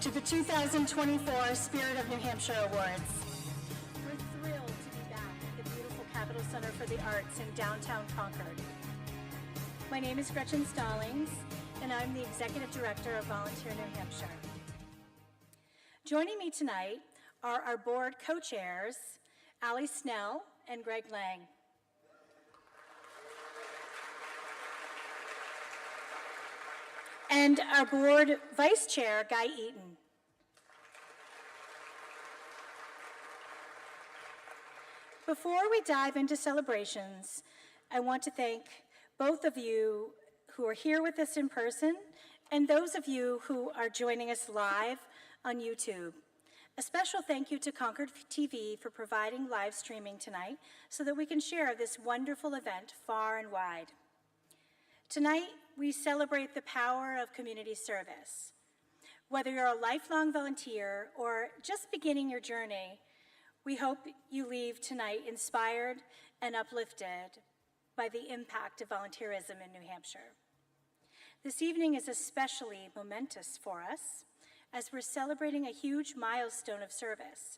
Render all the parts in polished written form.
to the 2024 Spirit of New Hampshire Awards. We're thrilled to be back at the beautiful Capitol Center for the Arts in downtown Concord. My name is Gretchen Stallings, and I'm the Executive Director of Volunteer New Hampshire. Joining me tonight are our board co-chairs, Allie Snell and Greg Lang. And our board vice chair, Guy Eaton. Before we dive into celebrations, I want to thank both of you who are here with us in person and those of you who are joining us live on YouTube. A special thank you to Concord TV for providing live streaming tonight so that we can share this wonderful event far and wide. Tonight, we celebrate the power of community service. Whether you're a lifelong volunteer or just beginning your journey, we hope you leave tonight inspired and uplifted by the impact of volunteerism in New Hampshire. This evening is especially momentous for us as we're celebrating a huge milestone of service,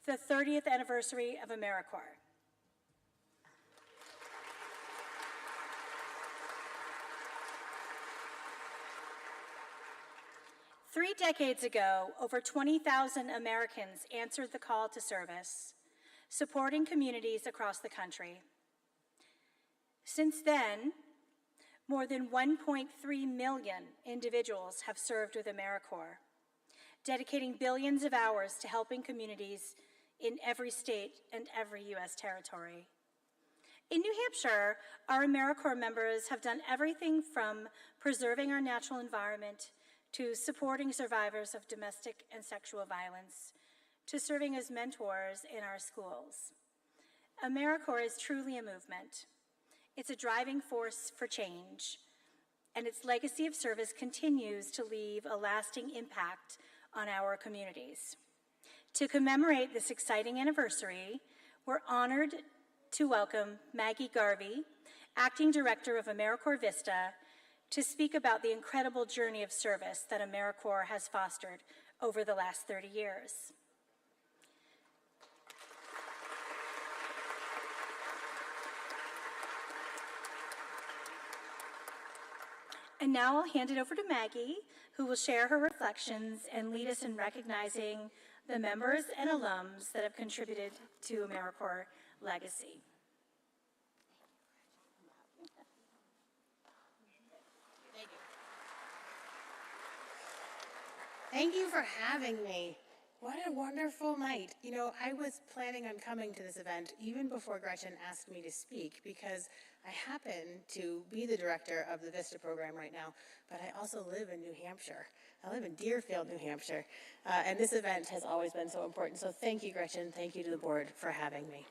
the 30th anniversary of AmeriCorps. 3 decades ago, over 20,000 Americans answered the call to service, supporting communities across the country. Since then, more than 1.3 million individuals have served with AmeriCorps, dedicating billions of hours to helping communities in every state and every U.S. territory. In New Hampshire, our AmeriCorps members have done everything from preserving our natural environment to supporting survivors of domestic and sexual violence, to serving as mentors in our schools. AmeriCorps is truly a movement. It's a driving force for change, and its legacy of service continues to leave a lasting impact on our communities. To commemorate this exciting anniversary, we're honored to welcome Maggie Garvey, Acting Director of AmeriCorps Vista, to speak about the incredible journey of service that AmeriCorps has fostered over the last 30 years. And now I'll hand it over to Maggie, who will share her reflections and lead us in recognizing the members and alums that have contributed to AmeriCorps legacy. Thank you for having me. What a wonderful night. You know, I was planning on coming to this event even before Gretchen asked me to speak because I happen to be the director of the VISTA program right now, but I also live in New Hampshire. I live in Deerfield, New Hampshire, and this event has always been so important. So thank you, Gretchen. Thank you to the board for having me.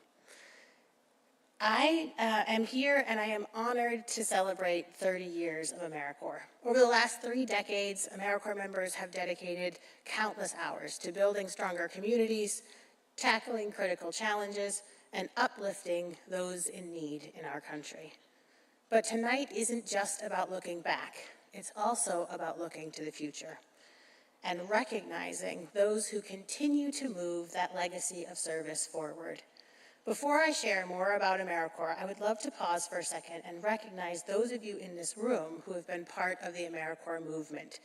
I am here and I am honored to celebrate 30 years of AmeriCorps. Over the last 3 decades, AmeriCorps members have dedicated countless hours to building stronger communities, tackling critical challenges, and uplifting those in need in our country. But tonight isn't just about looking back. It's also about looking to the future and recognizing those who continue to move that legacy of service forward. Before I share more about AmeriCorps, I would love to pause for a second and recognize those of you in this room who have been part of the AmeriCorps movement.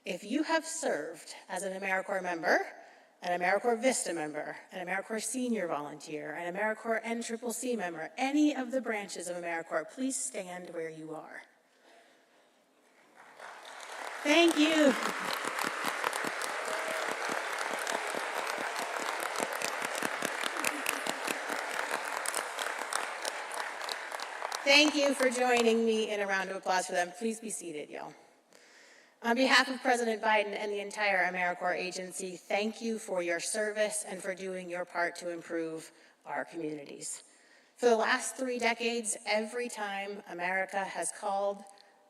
If you have served as an AmeriCorps member, an AmeriCorps Vista member, an AmeriCorps senior volunteer, an AmeriCorps NCCC member, any of the branches of AmeriCorps, please stand where you are. Thank you. Thank you for joining me in a round of applause for them. Please be seated, y'all. On behalf of President Biden and the entire AmeriCorps agency, thank you for your service and for doing your part to improve our communities. For the last 3 decades, every time America has called,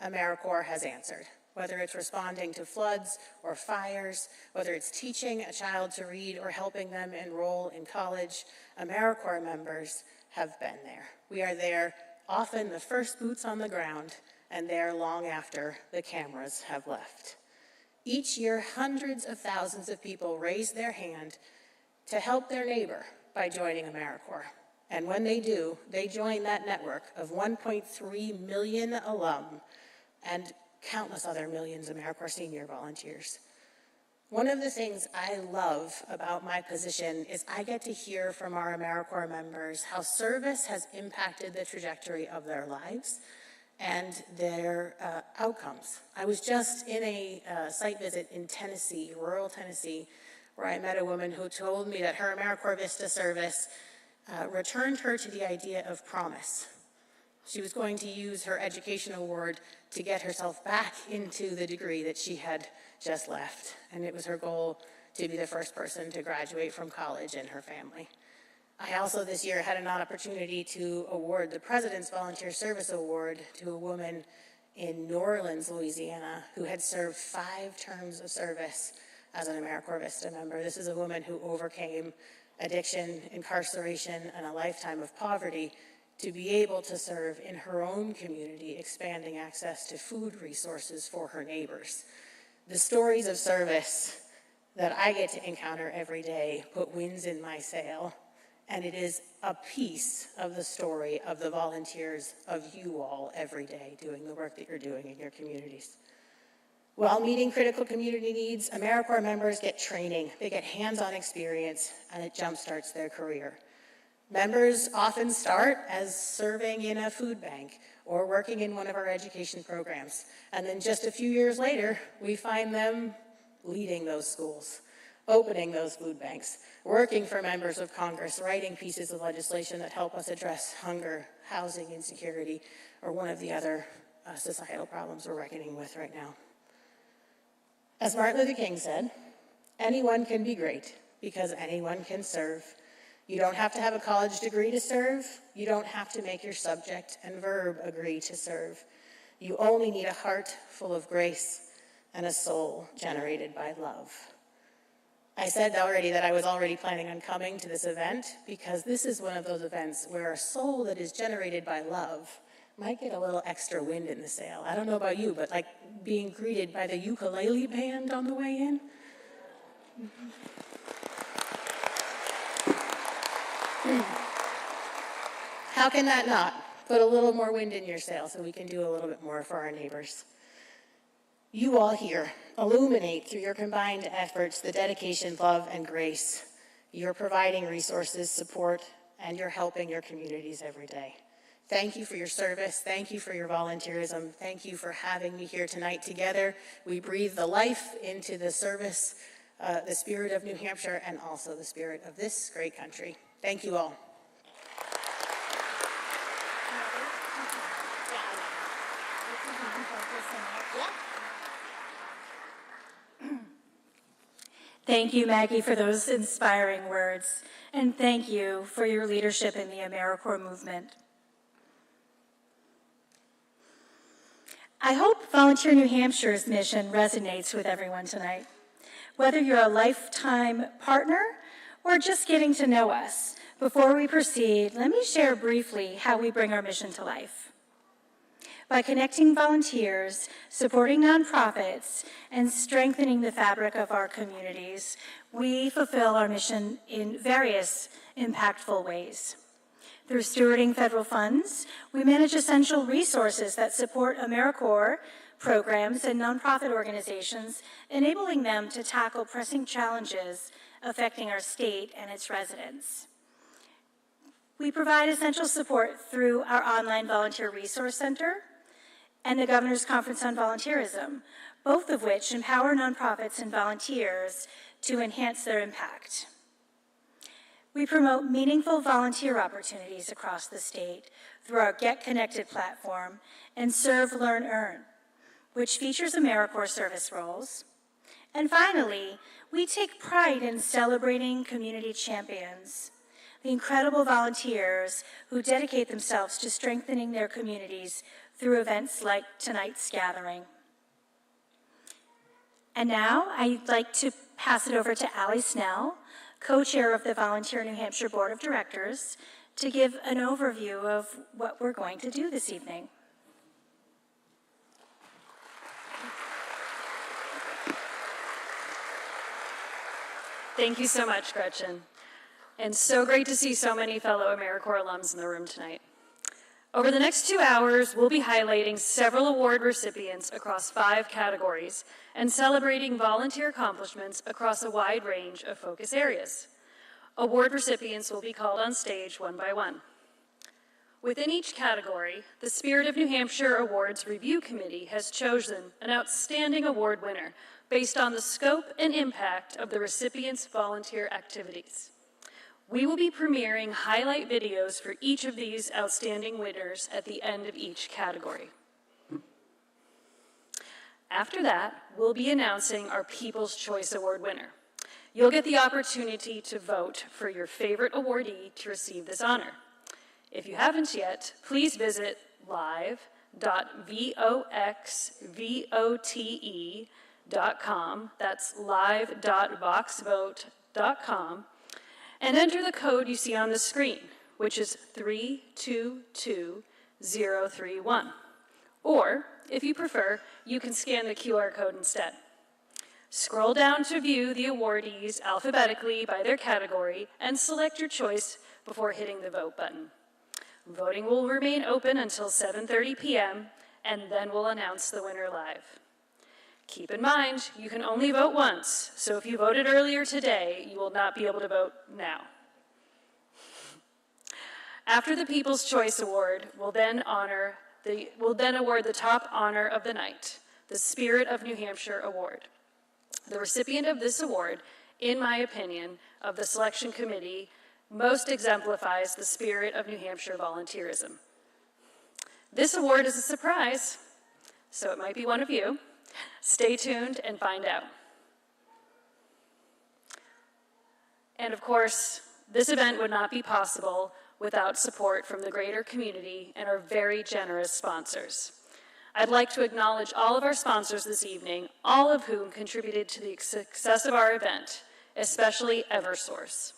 AmeriCorps has answered. Whether it's responding to floods or fires, whether it's teaching a child to read or helping them enroll in college, AmeriCorps members have been there. We are there, often the first boots on the ground, and there long after the cameras have left. Each year, hundreds of thousands of people raise their hand to help their neighbor by joining AmeriCorps. And when they do, they join that network of 1.3 million alum and countless other millions of AmeriCorps senior volunteers. One of the things I love about my position is I get to hear from our AmeriCorps members how service has impacted the trajectory of their lives and their outcomes. I was just in a site visit in Tennessee, rural Tennessee, where I met a woman who told me that her AmeriCorps Vista service returned her to the idea of promise. She was going to use her education award to get herself back into the degree that she had just left, and it was her goal to be the first person to graduate from college in her family. I also this year had an opportunity to award the President's Volunteer Service Award to a woman in New Orleans, Louisiana, who had served 5 terms of service as an AmeriCorps Vista member. This is a woman who overcame addiction, incarceration, and a lifetime of poverty to be able to serve in her own community, expanding access to food resources for her neighbors. The stories of service that I get to encounter every day put winds in my sail, and it is a piece of the story of the volunteers of you all every day doing the work that you're doing in your communities. While meeting critical community needs, AmeriCorps members get training, they get hands-on experience, and it jumpstarts their career. Members often start as serving in a food bank or working in one of our education programs. And then just a few years later, we find them leading those schools, opening those food banks, working for members of Congress, writing pieces of legislation that help us address hunger, housing insecurity, or one of the other societal problems we're reckoning with right now. As Martin Luther King said, anyone can be great because anyone can serve. You don't have to have a college degree to serve. You don't have to make your subject and verb agree to serve. You only need a heart full of grace and a soul generated by love. I said already that I was already planning on coming to this event because this is one of those events where a soul that is generated by love might get a little extra wind in the sail. I don't know about you, but like being greeted by the ukulele band on the way in. How can that not put a little more wind in your sail so we can do a little bit more for our neighbors? You all here illuminate through your combined efforts the dedication, love, and grace. You're providing resources, support, and you're helping your communities every day. Thank you for your service. Thank you for your volunteerism. Thank you for having me here tonight together. We breathe the life into the service, the spirit of New Hampshire, and also the spirit of this great country. Thank you all. Thank you, Maggie, for those inspiring words, and thank you for your leadership in the AmeriCorps movement. I hope Volunteer New Hampshire's mission resonates with everyone tonight. Whether you're a lifetime partner or just getting to know us, before we proceed, let me share briefly how we bring our mission to life. By connecting volunteers, supporting nonprofits, and strengthening the fabric of our communities, we fulfill our mission in various impactful ways. Through stewarding federal funds, we manage essential resources that support AmeriCorps programs and nonprofit organizations, enabling them to tackle pressing challenges affecting our state and its residents. We provide essential support through our online volunteer resource center and the Governor's Conference on Volunteerism, both of which empower nonprofits and volunteers to enhance their impact. We promote meaningful volunteer opportunities across the state through our Get Connected platform and Serve, Learn, Earn, which features AmeriCorps service roles. And finally, we take pride in celebrating community champions, the incredible volunteers who dedicate themselves to strengthening their communities through events like tonight's gathering. And now I'd like to pass it over to Allie Snell, co-chair of the Volunteer New Hampshire Board of Directors, to give an overview of what we're going to do this evening. Thank you so much, Gretchen. And so great to see so many fellow AmeriCorps alums in the room tonight. Over the next 2 hours, we'll be highlighting several award recipients across 5 categories and celebrating volunteer accomplishments across a wide range of focus areas. Award recipients will be called on stage one by one. Within each category, the Spirit of New Hampshire Awards Review Committee has chosen an outstanding award winner based on the scope and impact of the recipient's volunteer activities. We will be premiering highlight videos for each of these outstanding winners at the end of each category. After that, we'll be announcing our People's Choice Award winner. You'll get the opportunity to vote for your favorite awardee to receive this honor. If you haven't yet, please visit live.voxvote.com, that's live.voxvote.com, and enter the code you see on the screen, which is 322031. Or, if you prefer, you can scan the QR code instead. Scroll down to view the awardees alphabetically by their category and select your choice before hitting the vote button. Voting will remain open until 7:30 p.m., and then we'll announce the winner live. Keep in mind, you can only vote once, so if you voted earlier today, you will not be able to vote now. After the People's Choice Award, we'll then award the top honor of the night, the Spirit of New Hampshire Award. The recipient of this award, in my opinion, of the selection committee, most exemplifies the spirit of New Hampshire volunteerism. This award is a surprise, so it might be one of you. Stay tuned and find out. And of course, this event would not be possible without support from the greater community and our very generous sponsors. I'd like to acknowledge all of our sponsors this evening, all of whom contributed to the success of our event, especially Eversource.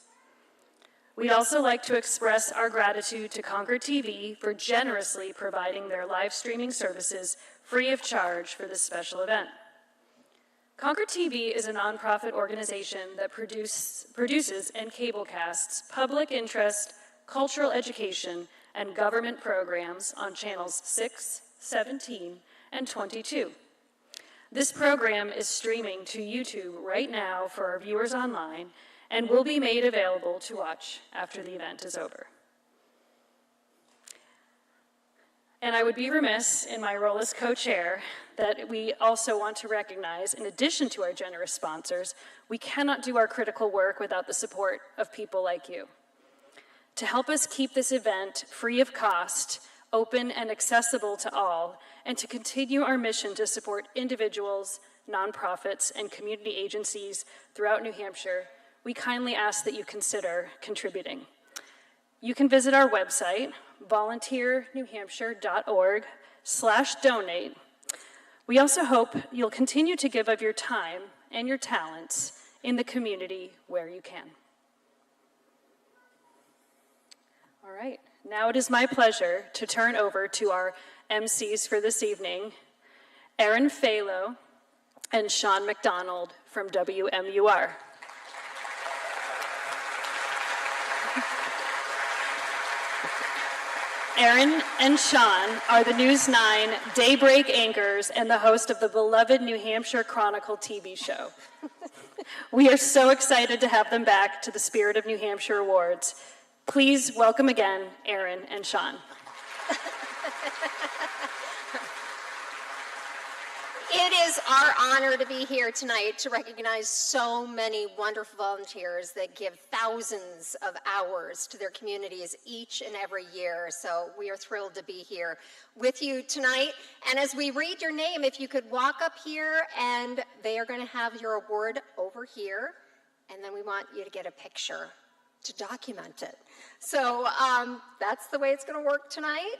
We'd also like to express our gratitude to Concord TV for generously providing their live streaming services free of charge for this special event. Concord TV is a nonprofit organization that produces and cablecasts public interest, cultural education, and government programs on channels 6, 17, and 22. This program is streaming to YouTube right now for our viewers online and will be made available to watch after the event is over. And I would be remiss in my role as co-chair that we also want to recognize, in addition to our generous sponsors, we cannot do our critical work without the support of people like you. To help us keep this event free of cost, open and accessible to all, and to continue our mission to support individuals, nonprofits, and community agencies throughout New Hampshire, we kindly ask that you consider contributing. You can visit our website, volunteernewhampshire.org/donate. We also hope you'll continue to give of your time and your talents in the community where you can. All right, now it is my pleasure to turn over to our MCs for this evening, Erin Falo and Sean McDonald from WMUR. Erin and Sean are the News 9 Daybreak anchors and the host of the beloved New Hampshire Chronicle TV show. We are so excited to have them back to the Spirit of New Hampshire Awards. Please welcome again, Erin and Sean. It is our honor to be here tonight to recognize so many wonderful volunteers that give thousands of hours to their communities each and every year. So we are thrilled to be here with you tonight. And as we read your name, if you could walk up here, and they are going to have your award over here. And then we want you to get a picture to document it. So that's the way it's going to work tonight.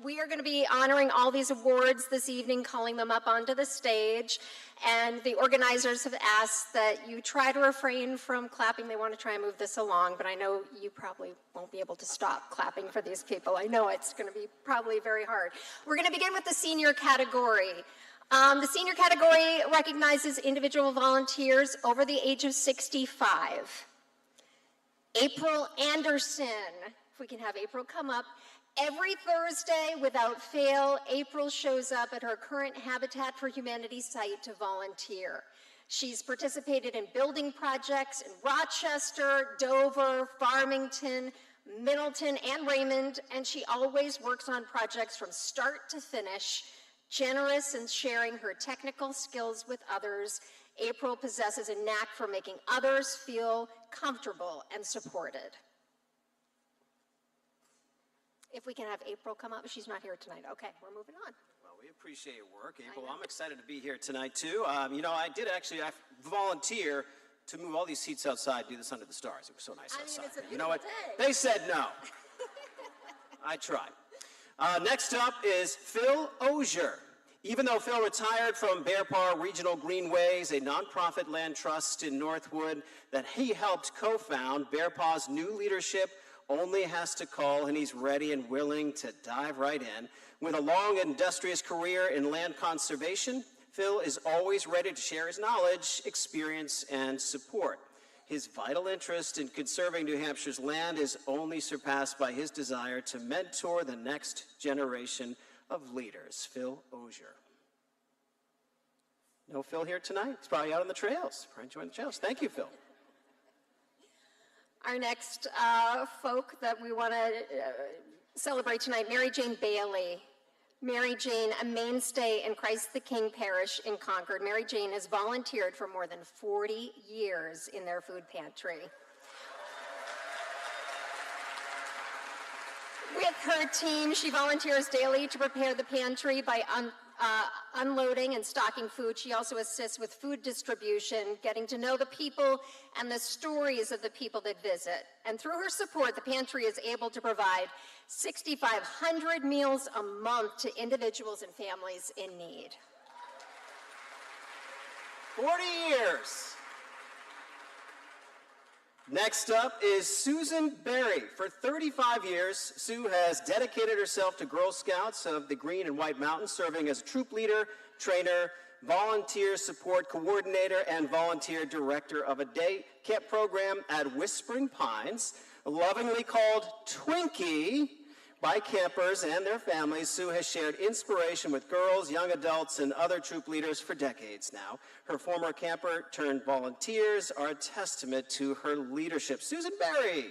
We are going to be honoring all these awards this evening, calling them up onto the stage, and the organizers have asked that you try to refrain from clapping. They want to try and move this along, but I know you probably won't be able to stop clapping for these people. I know it's going to be probably very hard. We're going to begin with the senior category. The senior category recognizes individual volunteers over the age of 65. April Anderson, if we can have April come up. Every Thursday, without fail, April shows up at her current Habitat for Humanity site to volunteer. She's participated in building projects in Rochester, Dover, Farmington, Middleton, and Raymond, and she always works on projects from start to finish, generous in sharing her technical skills with others. April possesses a knack for making others feel comfortable and supported. If we can have April come up, she's not here tonight. Okay, we're moving on. Well, we appreciate your work, April. I'm excited to be here tonight, too. You know, I volunteer to move all these seats outside, do this under the stars. It was so nice outside. It's a beautiful You know what? day. They said no. I tried. Next up is Phil Osier. Even though Phil retired from Bear Paw Regional Greenways, a nonprofit land trust in Northwood that he helped co-found, Bear Paw's new leadership only has to call, and he's ready and willing to dive right in. With a long and industrious career in land conservation, Phil is always ready to share his knowledge, experience, and support. His vital interest in conserving New Hampshire's land is only surpassed by his desire to mentor the next generation of leaders. Phil Osier. No Phil here tonight? He's probably out on the trails, probably enjoying the trails. Thank you, Phil. Our next folk that we want to celebrate tonight, Mary Jane Bailey. Mary Jane, a mainstay in Christ the King Parish in Concord. Mary Jane has volunteered for more than 40 years in their food pantry. With her team, she volunteers daily to prepare the pantry by unloading and stocking food. She also assists with food distribution, getting to know the people and the stories of the people that visit. And through her support, the pantry is able to provide 6,500 meals a month to individuals and families in need. 40 years. Next up is Susan Berry. For 35 years, Sue has dedicated herself to Girl Scouts of the Green and White Mountains, serving as a troop leader, trainer, volunteer support coordinator, and volunteer director of a day camp program at Whispering Pines. Lovingly called Twinkie by campers and their families, Sue has shared inspiration with girls, young adults, and other troop leaders for decades now. Her former camper turned volunteers are a testament to her leadership. Susan Berry.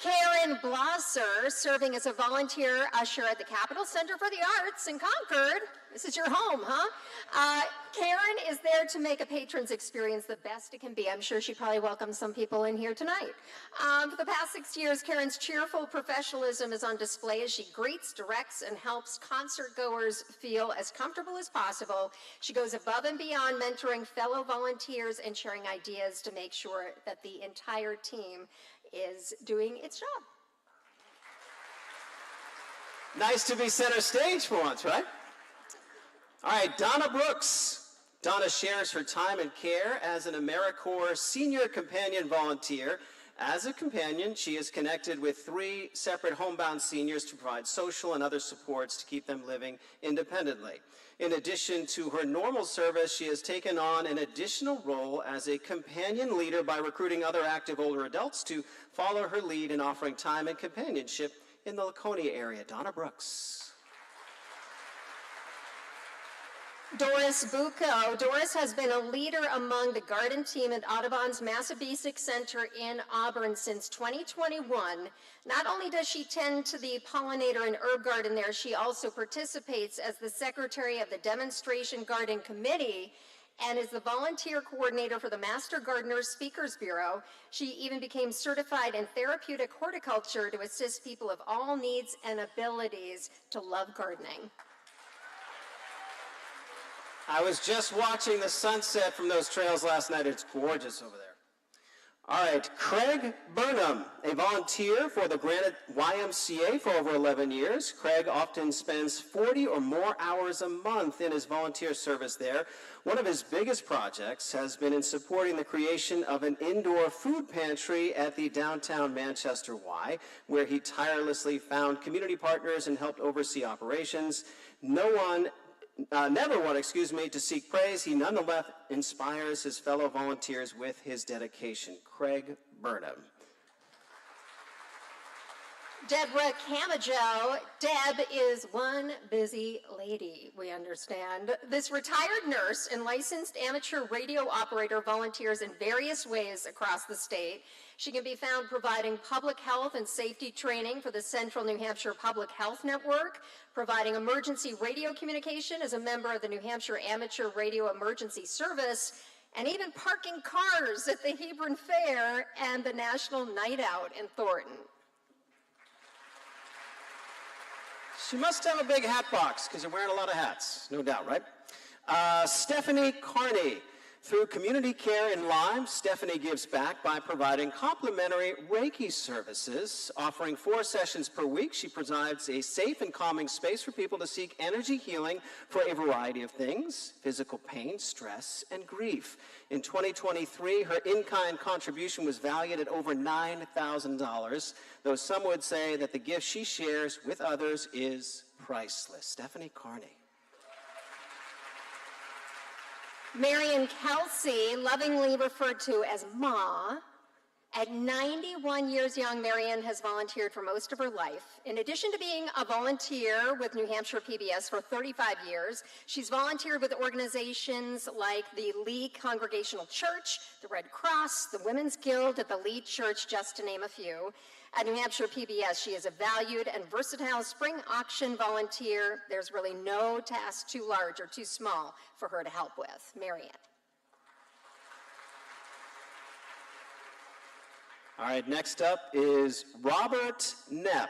Karen Blosser, serving as a volunteer usher at the Capitol Center for the Arts in Concord. This is your home, huh? Karen is there to make a patron's experience the best it can be. I'm sure she probably welcomes some people in here tonight. For the past 6 years, Karen's cheerful professionalism is on display as she greets, directs, and helps concert goers feel as comfortable as possible. She goes above and beyond, mentoring fellow volunteers and sharing ideas to make sure that the entire team is doing its job. Nice to be center stage for once, right? All right, Donna Brooks. Donna shares her time and care as an AmeriCorps senior companion volunteer. As a companion, she is connected with 3 separate homebound seniors to provide social and other supports to keep them living independently. In addition to her normal service, she has taken on an additional role as a companion leader by recruiting other active older adults to follow her lead in offering time and companionship in the Laconia area. Donna Brooks. Doris Bucco. Doris has been a leader among the garden team at Audubon's Massabesic Center in Auburn since 2021. Not only does she tend to the pollinator and herb garden there, she also participates as the secretary of the Demonstration Garden Committee and is the volunteer coordinator for the Master Gardeners Speakers Bureau. She even became certified in therapeutic horticulture to assist people of all needs and abilities to love gardening. I was just watching the sunset from those trails last night. It's gorgeous over there. All right, Craig Burnham, a volunteer for the Granite YMCA for over 11 years. Craig often spends 40 or more hours a month in his volunteer service there. One of his biggest projects has been in supporting the creation of an indoor food pantry at the downtown Manchester Y, where he tirelessly found community partners and helped oversee operations. Never one, to seek praise. He nonetheless inspires his fellow volunteers with his dedication. Craig Burnham. Deborah Camajo. Deb is one busy lady, we understand. This retired nurse and licensed amateur radio operator volunteers in various ways across the state. She can be found providing public health and safety training for the Central New Hampshire Public Health Network, providing emergency radio communication as a member of the New Hampshire Amateur Radio Emergency Service, and even parking cars at the Hebron Fair and the National Night Out in Thornton. She must have a big hat box because you're wearing a lot of hats, no doubt, right? Stephanie Carney. Through community care in Lyme, Stephanie gives back by providing complimentary Reiki services. Offering 4 sessions per week, she provides a safe and calming space for people to seek energy healing for a variety of things: physical pain, stress, and grief. In 2023, her in-kind contribution was valued at over $9,000, though some would say that the gift she shares with others is priceless. Stephanie Carney. Marion Kelsey, lovingly referred to as Ma. At 91 years young, Marion has volunteered for most of her life. In addition to being a volunteer with New Hampshire PBS for 35 years, she's volunteered with organizations like the Lee Congregational Church, the Red Cross, the Women's Guild at the Lee Church, just to name a few. At New Hampshire PBS, she is a valued and versatile spring auction volunteer. There's really no task too large or too small for her to help with. Marion. All right, next up is Robert Knepp.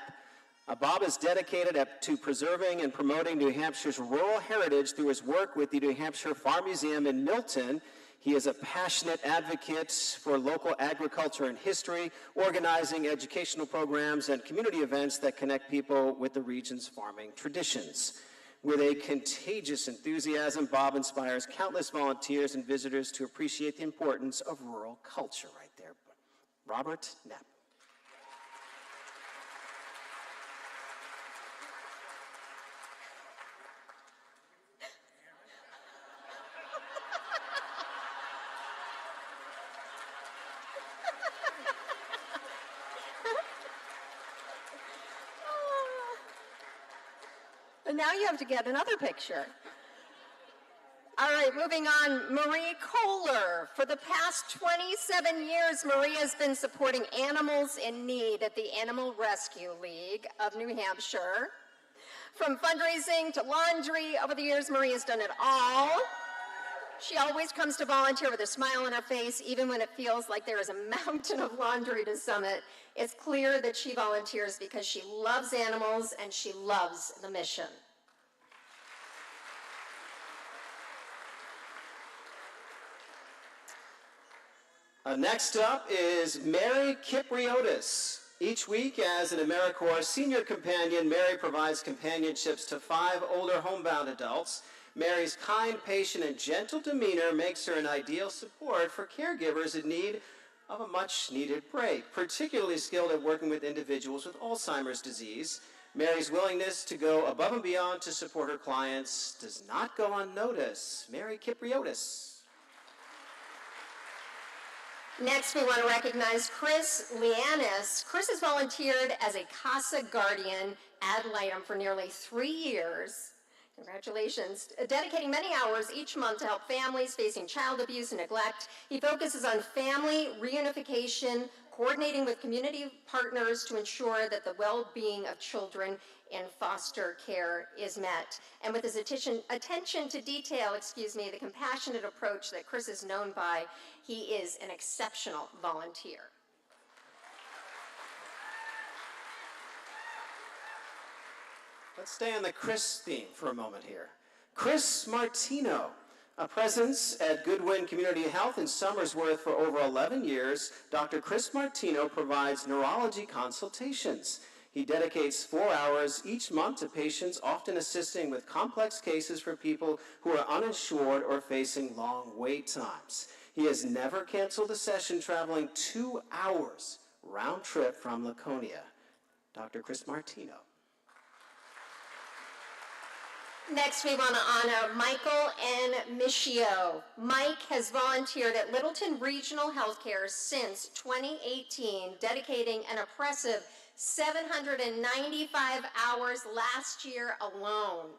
Bob is dedicated to preserving and promoting New Hampshire's rural heritage through his work with the New Hampshire Farm Museum in Milton. He is a passionate advocate for local agriculture and history, organizing educational programs and community events that connect people with the region's farming traditions. With a contagious enthusiasm, Bob inspires countless volunteers and visitors to appreciate the importance of rural culture right there. Robert Knapp. And now you have to get another picture. All right, moving on, Marie Kohler. For the past 27 years, Marie has been supporting animals in need at the Animal Rescue League of New Hampshire. From fundraising to laundry, over the years, Marie has done it all. She always comes to volunteer with a smile on her face, even when it feels like there is a mountain of laundry to summit. It's clear that she volunteers because she loves animals and she loves the mission. Next up is Mary Kipriotis. Each week, as an AmeriCorps senior companion, Mary provides companionships to 5 older homebound adults. Mary's kind, patient, and gentle demeanor makes her an ideal support for caregivers in need of a much-needed break, particularly skilled at working with individuals with Alzheimer's disease. Mary's willingness to go above and beyond to support her clients does not go unnoticed. Mary Kipriotis. Next, we want to recognize Chris Lianis. Chris has volunteered as a CASA guardian ad litem for nearly 3 years. Congratulations. Dedicating many hours each month to help families facing child abuse and neglect. He focuses on family reunification, coordinating with community partners to ensure that the well-being of children in foster care is met. And with his attention to detail, the compassionate approach that Chris is known by, he is an exceptional volunteer. Let's stay on the Chris theme for a moment here. Chris Martino. A presence at Goodwin Community Health in Somersworth for over 11 years, Dr. Chris Martino provides neurology consultations. He dedicates 4 hours each month to patients, often assisting with complex cases for people who are uninsured or facing long wait times. He has never canceled a session, traveling 2 hours round trip from Laconia. Dr. Chris Martino. Next, we want to honor Michael N. Michio. Mike has volunteered at Littleton Regional Healthcare since 2018, dedicating an impressive 795 hours last year alone.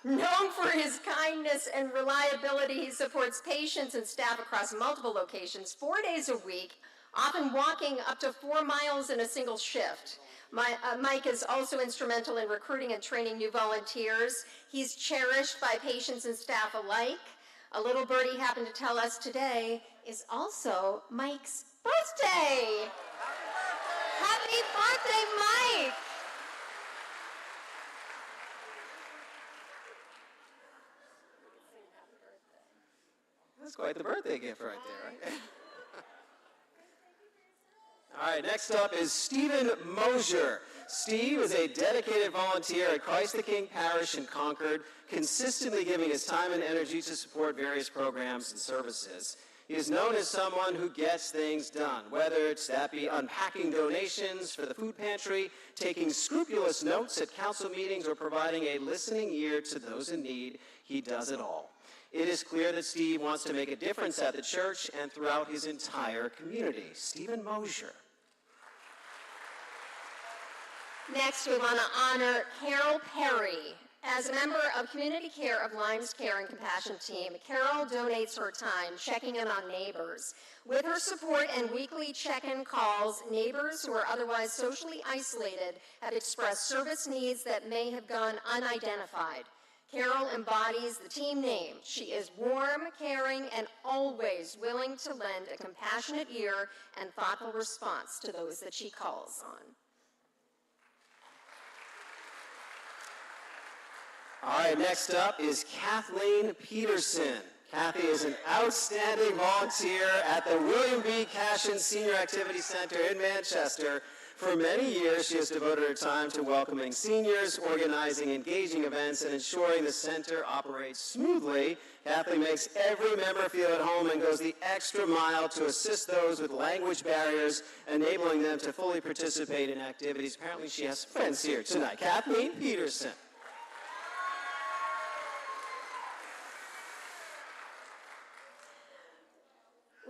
Known for his kindness and reliability, he supports patients and staff across multiple locations 4 days a week, often walking up to 4 miles in a single shift. Mike is also instrumental in recruiting and training new volunteers. He's cherished by patients and staff alike. A little birdie happened to tell us today is also Mike's birthday. Happy birthday, Mike! That's quite the birthday gift right there, right? All right, next up is Stephen Mosier. Steve is a dedicated volunteer at Christ the King Parish in Concord, consistently giving his time and energy to support various programs and services. He is known as someone who gets things done, whether it's that be unpacking donations for the food pantry, taking scrupulous notes at council meetings, or providing a listening ear to those in need. He does it all. It is clear that Steve wants to make a difference at the church and throughout his entire community. Stephen Mosier. Next, we want to honor Carol Perry. As a member of Community Care of Lime's Care and Compassion Team, Carol donates her time checking in on neighbors. With her support and weekly check-in calls, neighbors who are otherwise socially isolated have expressed service needs that may have gone unidentified. Carol embodies the team name. She is warm, caring, and always willing to lend a compassionate ear and thoughtful response to those that she calls on. All right, next up is Kathleen Peterson. Kathy is an outstanding volunteer at the William B. Cashin Senior Activity Center in Manchester. For many years, she has devoted her time to welcoming seniors, organizing engaging events, and ensuring the center operates smoothly. Kathleen makes every member feel at home and goes the extra mile to assist those with language barriers, enabling them to fully participate in activities. Apparently, she has friends here tonight. Kathleen Peterson.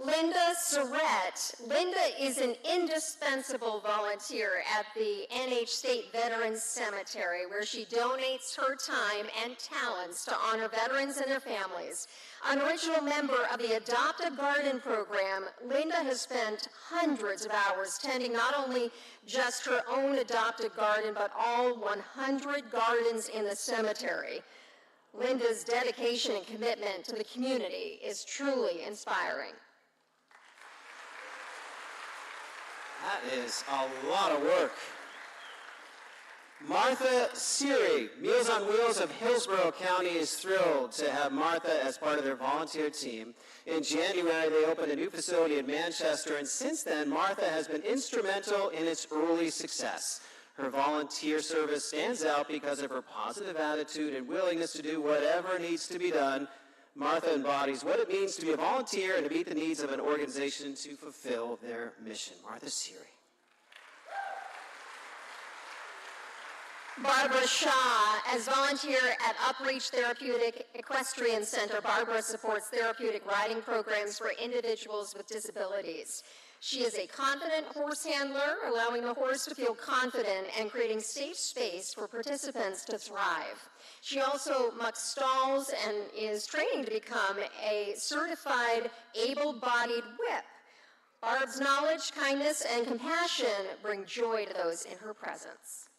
Linda Surratt. Linda is an indispensable volunteer at the NH State Veterans Cemetery, where she donates her time and talents to honor veterans and their families. An original member of the Adopt a Garden program, Linda has spent hundreds of hours tending not only just her own adopted garden, but all 100 gardens in the cemetery. Linda's dedication and commitment to the community is truly inspiring. That is a lot of work. Martha Siri, Meals on Wheels of Hillsborough County, is thrilled to have Martha as part of their volunteer team. In January, they opened a new facility in Manchester, and since then, Martha has been instrumental in its early success. Her volunteer service stands out because of her positive attitude and willingness to do whatever needs to be done. Martha embodies what it means to be a volunteer and to meet the needs of an organization to fulfill their mission. Martha Siri. Barbara Shaw, as volunteer at Upreach Therapeutic Equestrian Center, Barbara supports therapeutic riding programs for individuals with disabilities. She is a confident horse handler, allowing the horse to feel confident and creating safe space for participants to thrive. She also mucks stalls and is training to become a certified able-bodied whip. Barb's knowledge, kindness, and compassion bring joy to those in her presence.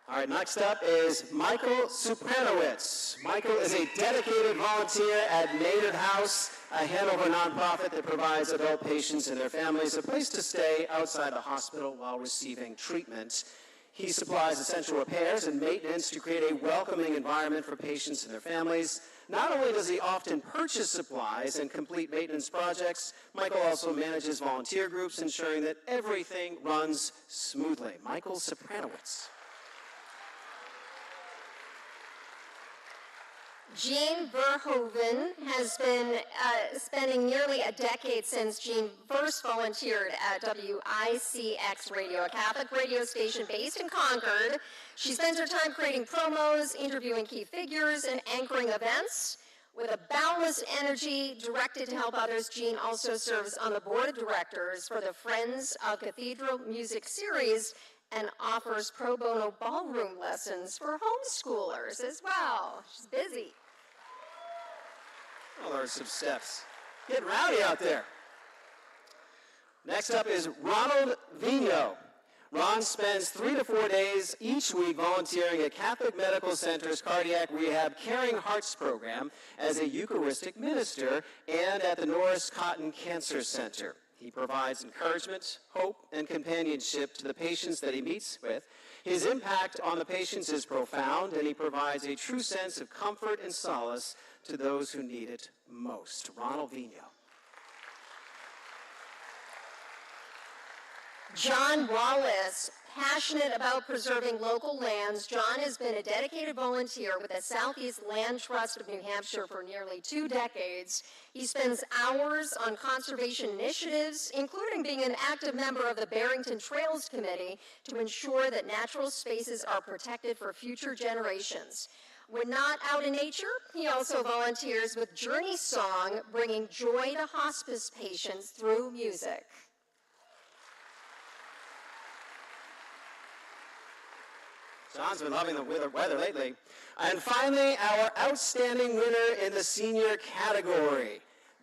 All right, next up is Michael Supranowitz. Michael is a dedicated volunteer at Native House, a Hanover nonprofit that provides adult patients and their families a place to stay outside the hospital while receiving treatment. He supplies essential repairs and maintenance to create a welcoming environment for patients and their families. Not only does he often purchase supplies and complete maintenance projects, Michael also manages volunteer groups, ensuring that everything runs smoothly. Michael Sopranowitz. Jean Verhoeven has been spending nearly a decade since Jean first volunteered at WICX Radio, a Catholic radio station based in Concord. She spends her time creating promos, interviewing key figures, and anchoring events. With a boundless energy directed to help others, Jean also serves on the board of directors for the Friends of Cathedral Music series and offers pro bono ballroom lessons for homeschoolers as well. She's busy. Well, there's some steps. Getting rowdy out there. Next up is Ronald Vigno. Ron spends 3 to 4 days each week volunteering at Catholic Medical Center's Cardiac Rehab Caring Hearts program as a Eucharistic minister and at the Norris Cotton Cancer Center. He provides encouragement, hope, and companionship to the patients that he meets with. His impact on the patients is profound, and he provides a true sense of comfort and solace to those who need it most. Ronald Vigno. John Wallace, passionate about preserving local lands, John has been a dedicated volunteer with the Southeast Land Trust of New Hampshire for nearly 2 decades. He spends hours on conservation initiatives, including being an active member of the Barrington Trails Committee to ensure that natural spaces are protected for future generations. When not out in nature, he also volunteers with Journey Song, bringing joy to hospice patients through music. John's been loving the weather lately. And finally, our outstanding winner in the senior category,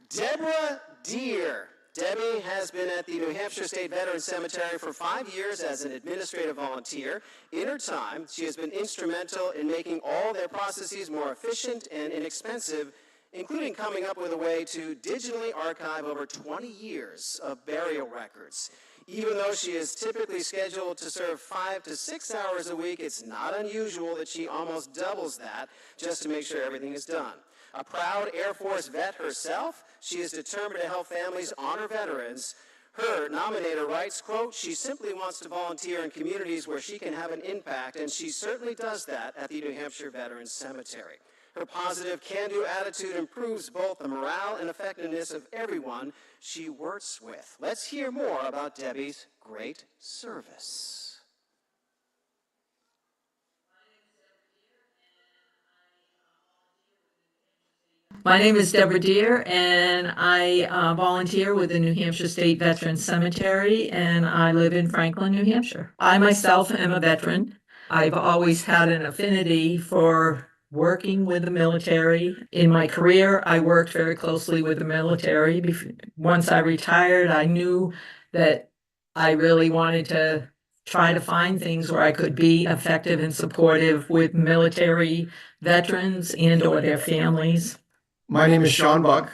Deborah Deere. Debbie has been at the New Hampshire State Veterans Cemetery for 5 years as an administrative volunteer. In her time, she has been instrumental in making all their processes more efficient and inexpensive, including coming up with a way to digitally archive over 20 years of burial records. Even though she is typically scheduled to serve 5 to 6 hours a week, it's not unusual that she almost doubles that just to make sure everything is done. A proud Air Force vet herself, she is determined to help families honor veterans. Her nominator writes, quote, she simply wants to volunteer in communities where she can have an impact, and she certainly does that at the New Hampshire Veterans Cemetery. Her positive can-do attitude improves both the morale and effectiveness of everyone she works with. Let's hear more about Debbie's great service. My name is Deborah Deere, and I volunteer with the New Hampshire State Veterans Cemetery, and I live in Franklin, New Hampshire. I myself am a veteran. I've always had an affinity for working with the military. In my career, I worked very closely with the military. Once I retired, I knew that I really wanted to try to find things where I could be effective and supportive with military veterans and or their families. My name is Sean Buck.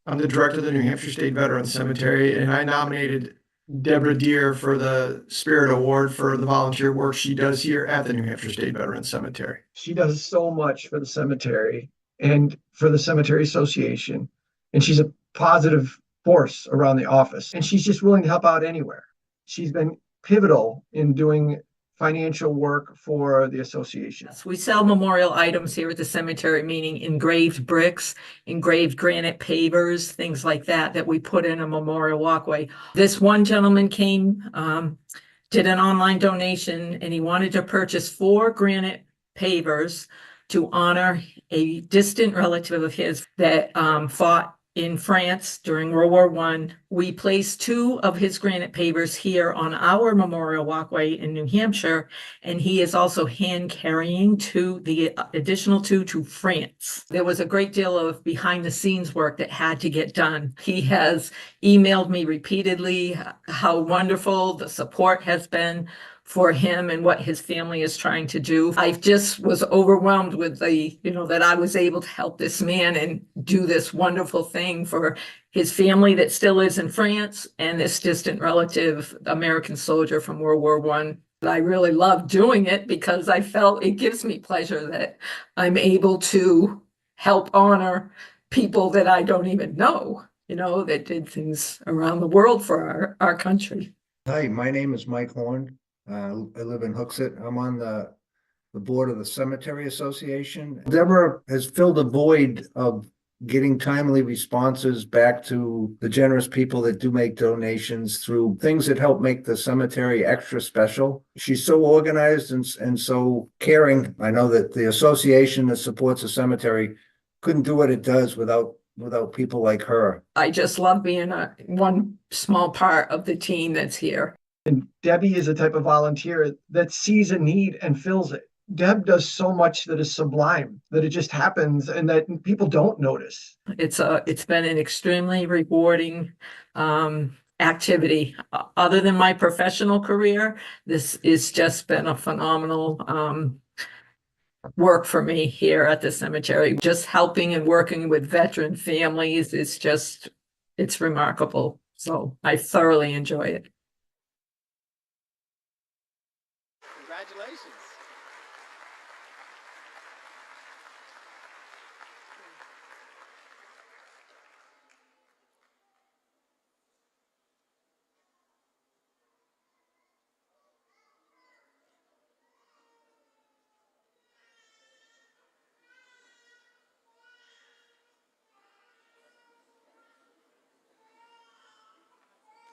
I'm the director of the New Hampshire State Veterans Cemetery, and I nominated Deborah Deere for the Spirit Award for the volunteer work she does here at the New Hampshire State Veterans Cemetery. She does so much for the cemetery and for the Cemetery Association, and she's a positive force around the office, and she's just willing to help out anywhere. She's been pivotal in doing financial work for the association. We sell memorial items here at the cemetery, meaning engraved bricks, engraved granite pavers, things like that, that we put in a memorial walkway. This one gentleman came, did an online donation, and he wanted to purchase 4 granite pavers to honor a distant relative of his that fought in France during World War I. We placed 2 of his granite pavers here on our memorial walkway in New Hampshire, and he is also hand carrying the additional 2 to France. There was a great deal of behind the scenes work that had to get done. He has emailed me repeatedly how wonderful the support has been for him and what his family is trying to do. I just was overwhelmed with that I was able to help this man and do this wonderful thing for his family that still is in France and this distant relative, American soldier from World War I. I really love doing it because I felt it gives me pleasure that I'm able to help honor people that I don't even know, that did things around the world for our country. Hi, my name is Mike Horn. I live in Hooksett. I'm on the board of the Cemetery Association. Deborah has filled a void of getting timely responses back to the generous people that do make donations through things that help make the cemetery extra special. She's so organized and so caring. I know that the association that supports the cemetery couldn't do what it does without people like her. I just love being one small part of the team that's here. And Debbie is a type of volunteer that sees a need and fills it. Deb does so much that is sublime, that it just happens and that people don't notice. It's been an extremely rewarding activity. Other than my professional career, this has just been a phenomenal work for me here at the cemetery. Just helping and working with veteran families is it's remarkable. So I thoroughly enjoy it. Congratulations.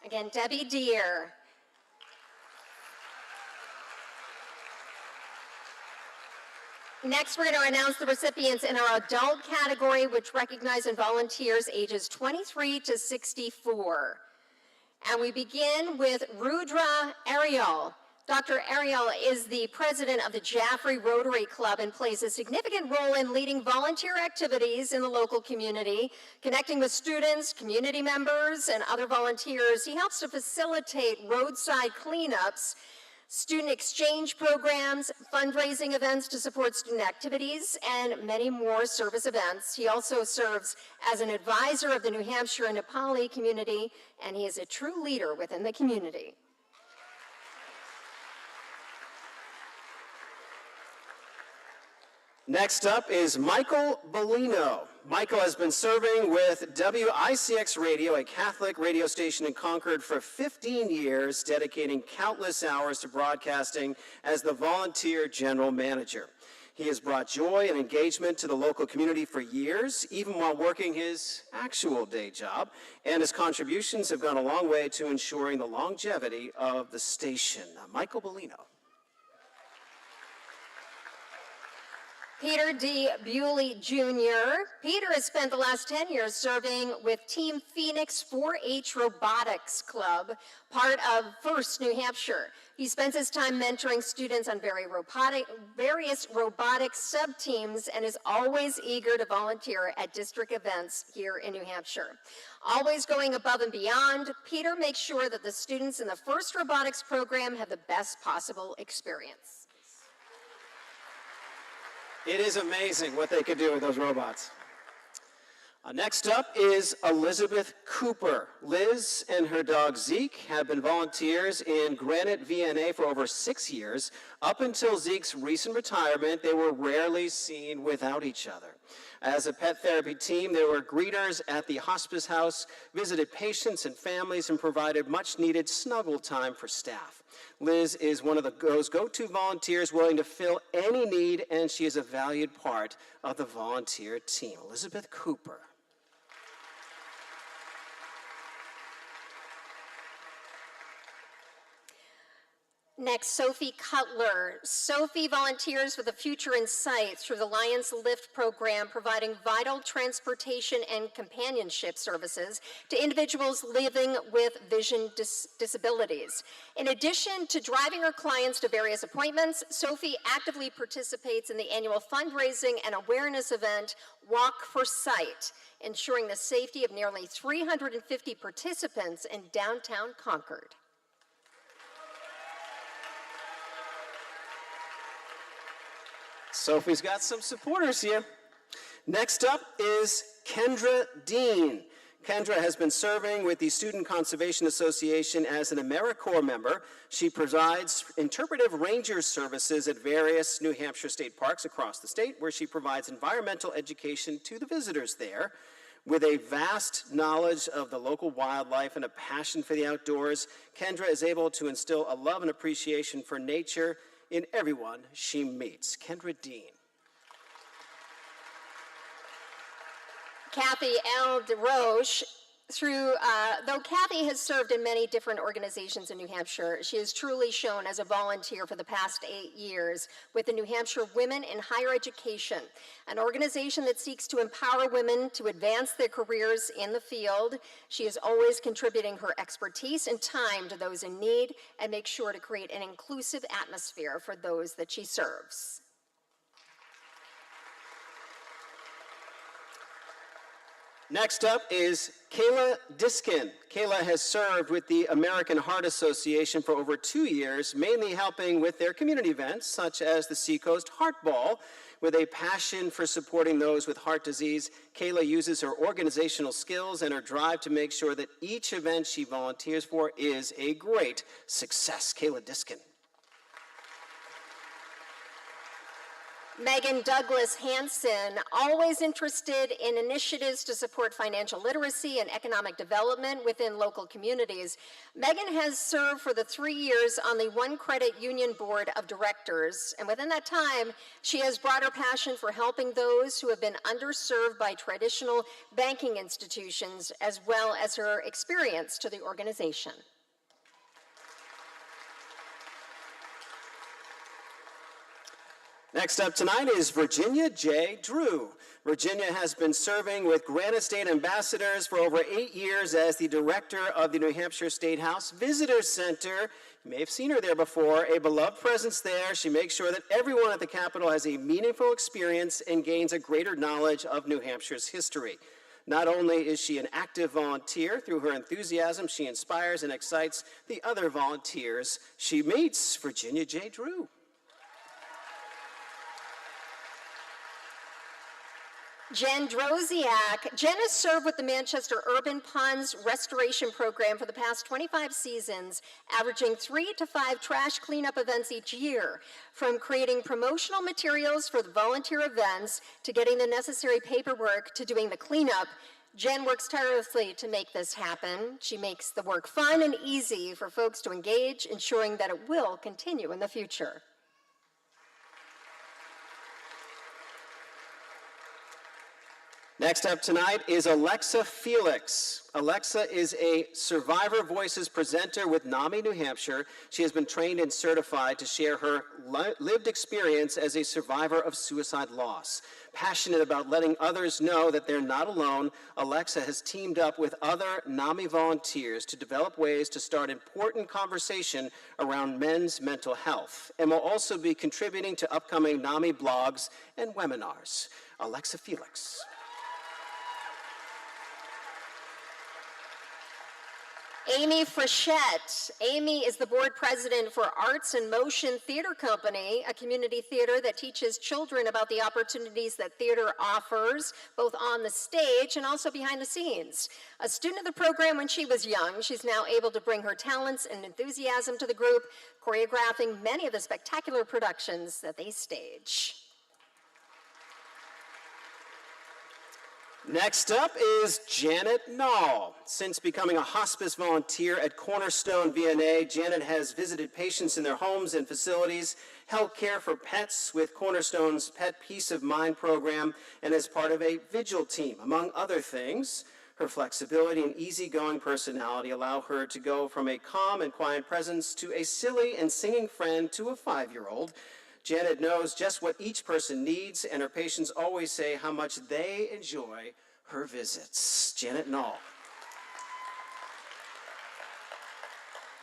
Again, Debbie Deere. Next, we're going to announce the recipients in our adult category, which recognize and volunteers ages 23 to 64. And we begin with Rudra Ariel. Dr. Ariel is the president of the Jaffrey Rotary Club and plays a significant role in leading volunteer activities in the local community, connecting with students, community members, and other volunteers. He helps to facilitate roadside cleanups, student exchange programs, fundraising events to support student activities, and many more service events. He also serves as an advisor of the New Hampshire and Nepali community, and he is a true leader within the community. Next up is Michael Bellino. Michael has been serving with WICX Radio, a Catholic radio station in Concord, for 15 years, dedicating countless hours to broadcasting as the volunteer general manager. He has brought joy and engagement to the local community for years, even while working his actual day job, and his contributions have gone a long way to ensuring the longevity of the station. Michael Bellino. Peter D. Bewley Jr. Peter has spent the last 10 years serving with Team Phoenix 4-H Robotics Club, part of First New Hampshire. He spends his time mentoring students on various robotics sub-teams and is always eager to volunteer at district events here in New Hampshire. Always going above and beyond, Peter makes sure that the students in the First Robotics program have the best possible experience. It is amazing what they can do with those robots. Next up is Elizabeth Cooper. Liz and her dog Zeke have been volunteers in Granite VNA for over 6 years. Up until Zeke's recent retirement, they were rarely seen without each other. As a pet therapy team, they were greeters at the hospice house, visited patients and families, and provided much-needed snuggle time for staff. Liz is one of those go-to volunteers willing to fill any need, and she is a valued part of the volunteer team. Elizabeth Cooper. Next, Sophie Cutler. Sophie volunteers with the Future in Sight through the Lions Lift program, providing vital transportation and companionship services to individuals living with vision disabilities. In addition to driving her clients to various appointments, Sophie actively participates in the annual fundraising and awareness event, Walk for Sight, ensuring the safety of nearly 350 participants in downtown Concord. Sophie's got some supporters here. Next up is Kendra Dean. Kendra has been serving with the Student Conservation Association as an AmeriCorps member. She provides interpretive ranger services at various New Hampshire state parks across the state, where she provides environmental education to the visitors there. With a vast knowledge of the local wildlife and a passion for the outdoors, Kendra is able to instill a love and appreciation for nature in everyone she meets. Kendra Dean. Kathy L. DeRoche, though Kathy has served in many different organizations in New Hampshire, she has truly shown as a volunteer for the past 8 years with the New Hampshire Women in Higher Education, an organization that seeks to empower women to advance their careers in the field. She is always contributing her expertise and time to those in need and makes sure to create an inclusive atmosphere for those that she serves. Next up is Kayla Diskin. Kayla has served with the American Heart Association for over 2 years, mainly helping with their community events, such as the Seacoast Heart Ball. With a passion for supporting those with heart disease, Kayla uses her organizational skills and her drive to make sure that each event she volunteers for is a great success. Kayla Diskin. Megan Douglas Hanson, always interested in initiatives to support financial literacy and economic development within local communities. Megan has served for the 3 years on the One Credit Union Board of Directors, and within that time, she has brought her passion for helping those who have been underserved by traditional banking institutions, as well as her experience to the organization. Next up tonight is Virginia J. Drew. Virginia has been serving with Granite State Ambassadors for over 8 years as the director of the New Hampshire State House Visitor Center. You may have seen her there before, a beloved presence there. She makes sure that everyone at the Capitol has a meaningful experience and gains a greater knowledge of New Hampshire's history. Not only is she an active volunteer, through her enthusiasm, she inspires and excites the other volunteers she meets. Virginia J. Drew. Jen Droziak. Jen has served with the Manchester Urban Ponds Restoration Program for the past 25 seasons, averaging 3 to 5 trash cleanup events each year. From creating promotional materials for the volunteer events, to getting the necessary paperwork, to doing the cleanup, Jen works tirelessly to make this happen. She makes the work fun and easy for folks to engage, ensuring that it will continue in the future. Next up tonight is Alexa Felix. Alexa is a Survivor Voices presenter with NAMI New Hampshire. She has been trained and certified to share her lived experience as a survivor of suicide loss. Passionate about letting others know that they're not alone, Alexa has teamed up with other NAMI volunteers to develop ways to start important conversation around men's mental health, and will also be contributing to upcoming NAMI blogs and webinars. Alexa Felix. Amy Frechette. Amy is the board president for Arts and Motion Theater Company, a community theater that teaches children about the opportunities that theater offers, both on the stage and also behind the scenes. A student of the program when she was young, she's now able to bring her talents and enthusiasm to the group, choreographing many of the spectacular productions that they stage. Next up is Janet Nall. Since becoming a hospice volunteer at Cornerstone VNA, Janet has visited patients in their homes and facilities, held care for pets with Cornerstone's Pet Peace of Mind program, and is part of a vigil team, among other things. Her flexibility and easygoing personality allow her to go from a calm and quiet presence to a silly and singing friend to a 5-year-old. Janet knows just what each person needs, and her patients always say how much they enjoy her visits. Janet Nall.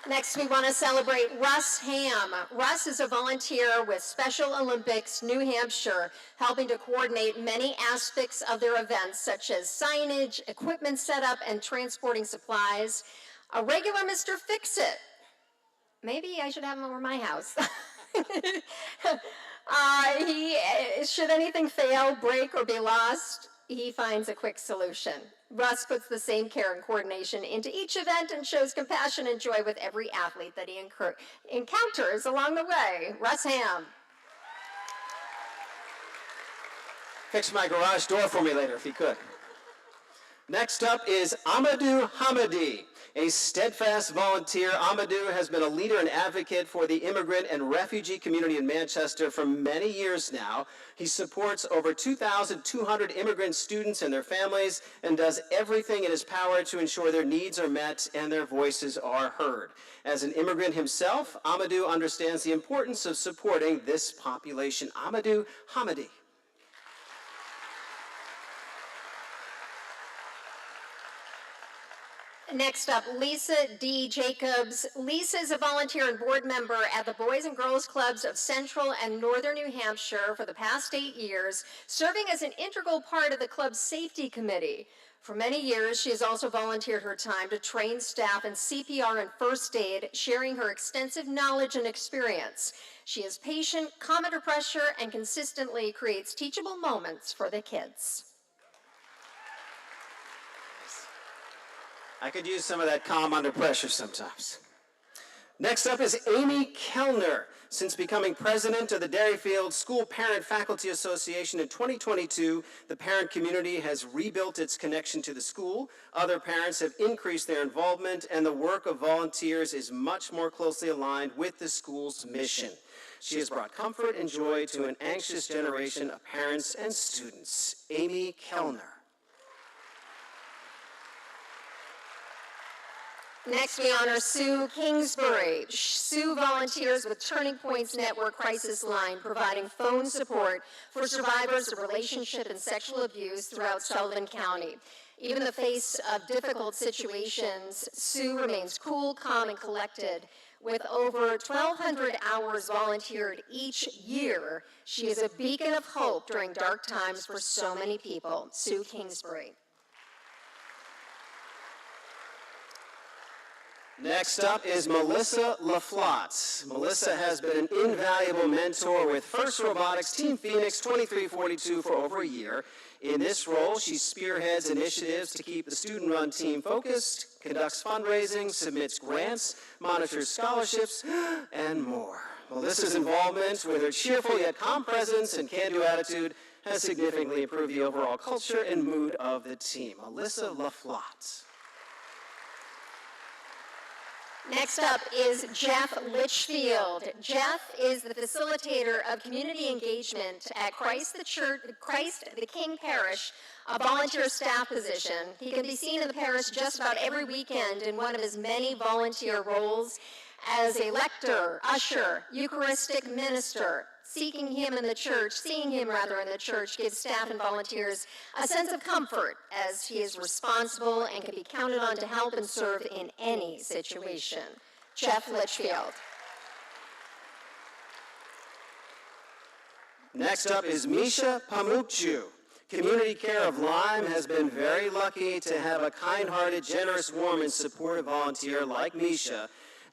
Next, we want to celebrate Russ Ham. Russ is a volunteer with Special Olympics New Hampshire, helping to coordinate many aspects of their events, such as signage, equipment setup, and transporting supplies. A regular Mr. Fix-It. Maybe I should have him over my house. Should anything fail, break, or be lost, he finds a quick solution. Russ puts the same care and coordination into each event and shows compassion and joy with every athlete that he encounters along the way. Russ Ham. Fix my garage door for me later if you could. Next up is Amadou Hamadi, a steadfast volunteer. Amadou has been a leader and advocate for the immigrant and refugee community in Manchester for many years now. He supports over 2,200 immigrant students and their families and does everything in his power to ensure their needs are met and their voices are heard. As an immigrant himself, Amadou understands the importance of supporting this population. Amadou Hamadi. Next up, Lisa D. Jacobs. Lisa is a volunteer and board member at the Boys and Girls Clubs of Central and Northern New Hampshire for the past 8 years, serving as an integral part of the club's safety committee. For many years, she has also volunteered her time to train staff in CPR and first aid, sharing her extensive knowledge and experience. She is patient, calm under pressure, and consistently creates teachable moments for the kids. I could use some of that calm under pressure sometimes. Next up is Amy Kellner. Since becoming president of the Derryfield School Parent Faculty Association in 2022, the parent community has rebuilt its connection to the school. Other parents have increased their involvement, and the work of volunteers is much more closely aligned with the school's mission. She has brought comfort and joy to an anxious generation of parents and students. Amy Kellner. Next, we honor Sue Kingsbury. Sue volunteers with Turning Points Network Crisis Line, providing phone support for survivors of relationship and sexual abuse throughout Sullivan County. Even in the face of difficult situations, Sue remains cool, calm, and collected. With over 1,200 hours volunteered each year, she is a beacon of hope during dark times for so many people. Sue Kingsbury. Next up is Melissa LaFlotte. Melissa has been an invaluable mentor with First Robotics Team Phoenix 2342 for over a year. In this role, she spearheads initiatives to keep the student-run team focused, conducts fundraising, submits grants, monitors scholarships, and more. Melissa's involvement with her cheerful yet calm presence and can-do attitude has significantly improved the overall culture and mood of the team. Melissa LaFlotte. Next up is Jeff Litchfield. Jeff is the facilitator of community engagement at Christ the King Parish, a volunteer staff position. He can be seen in the parish just about every weekend in one of his many volunteer roles as a lector, usher, Eucharistic minister. Seeing him in the church gives staff and volunteers a sense of comfort as he is responsible and can be counted on to help and serve in any situation. Jeff Litchfield. Next up is Misha Pamukchu. Community Care of Lyme has been very lucky to have a kind-hearted, generous, warm, and supportive volunteer like Misha.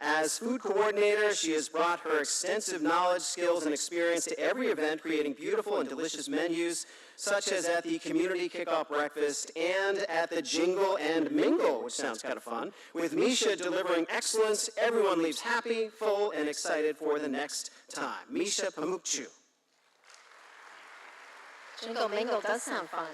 As food coordinator, she has brought her extensive knowledge, skills, and experience to every event, creating beautiful and delicious menus, such as at the Community Kickoff Breakfast and at the Jingle and Mingle, which sounds kind of fun. With Misha delivering excellence, everyone leaves happy, full, and excited for the next time. Misha Pamukchu. Jingle Mingle does sound fun.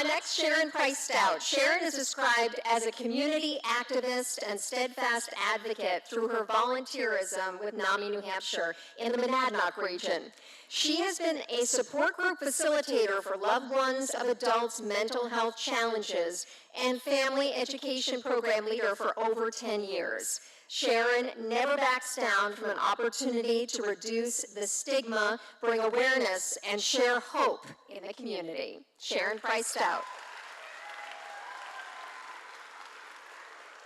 Next, Sharon Price Stout. Sharon is described as a community activist and steadfast advocate through her volunteerism with NAMI New Hampshire in the Monadnock region. She has been a support group facilitator for loved ones of adults' mental health challenges and family education program leader for over 10 years. Sharon never backs down from an opportunity to reduce the stigma, bring awareness, and share hope in the community. Sharon Price Stout.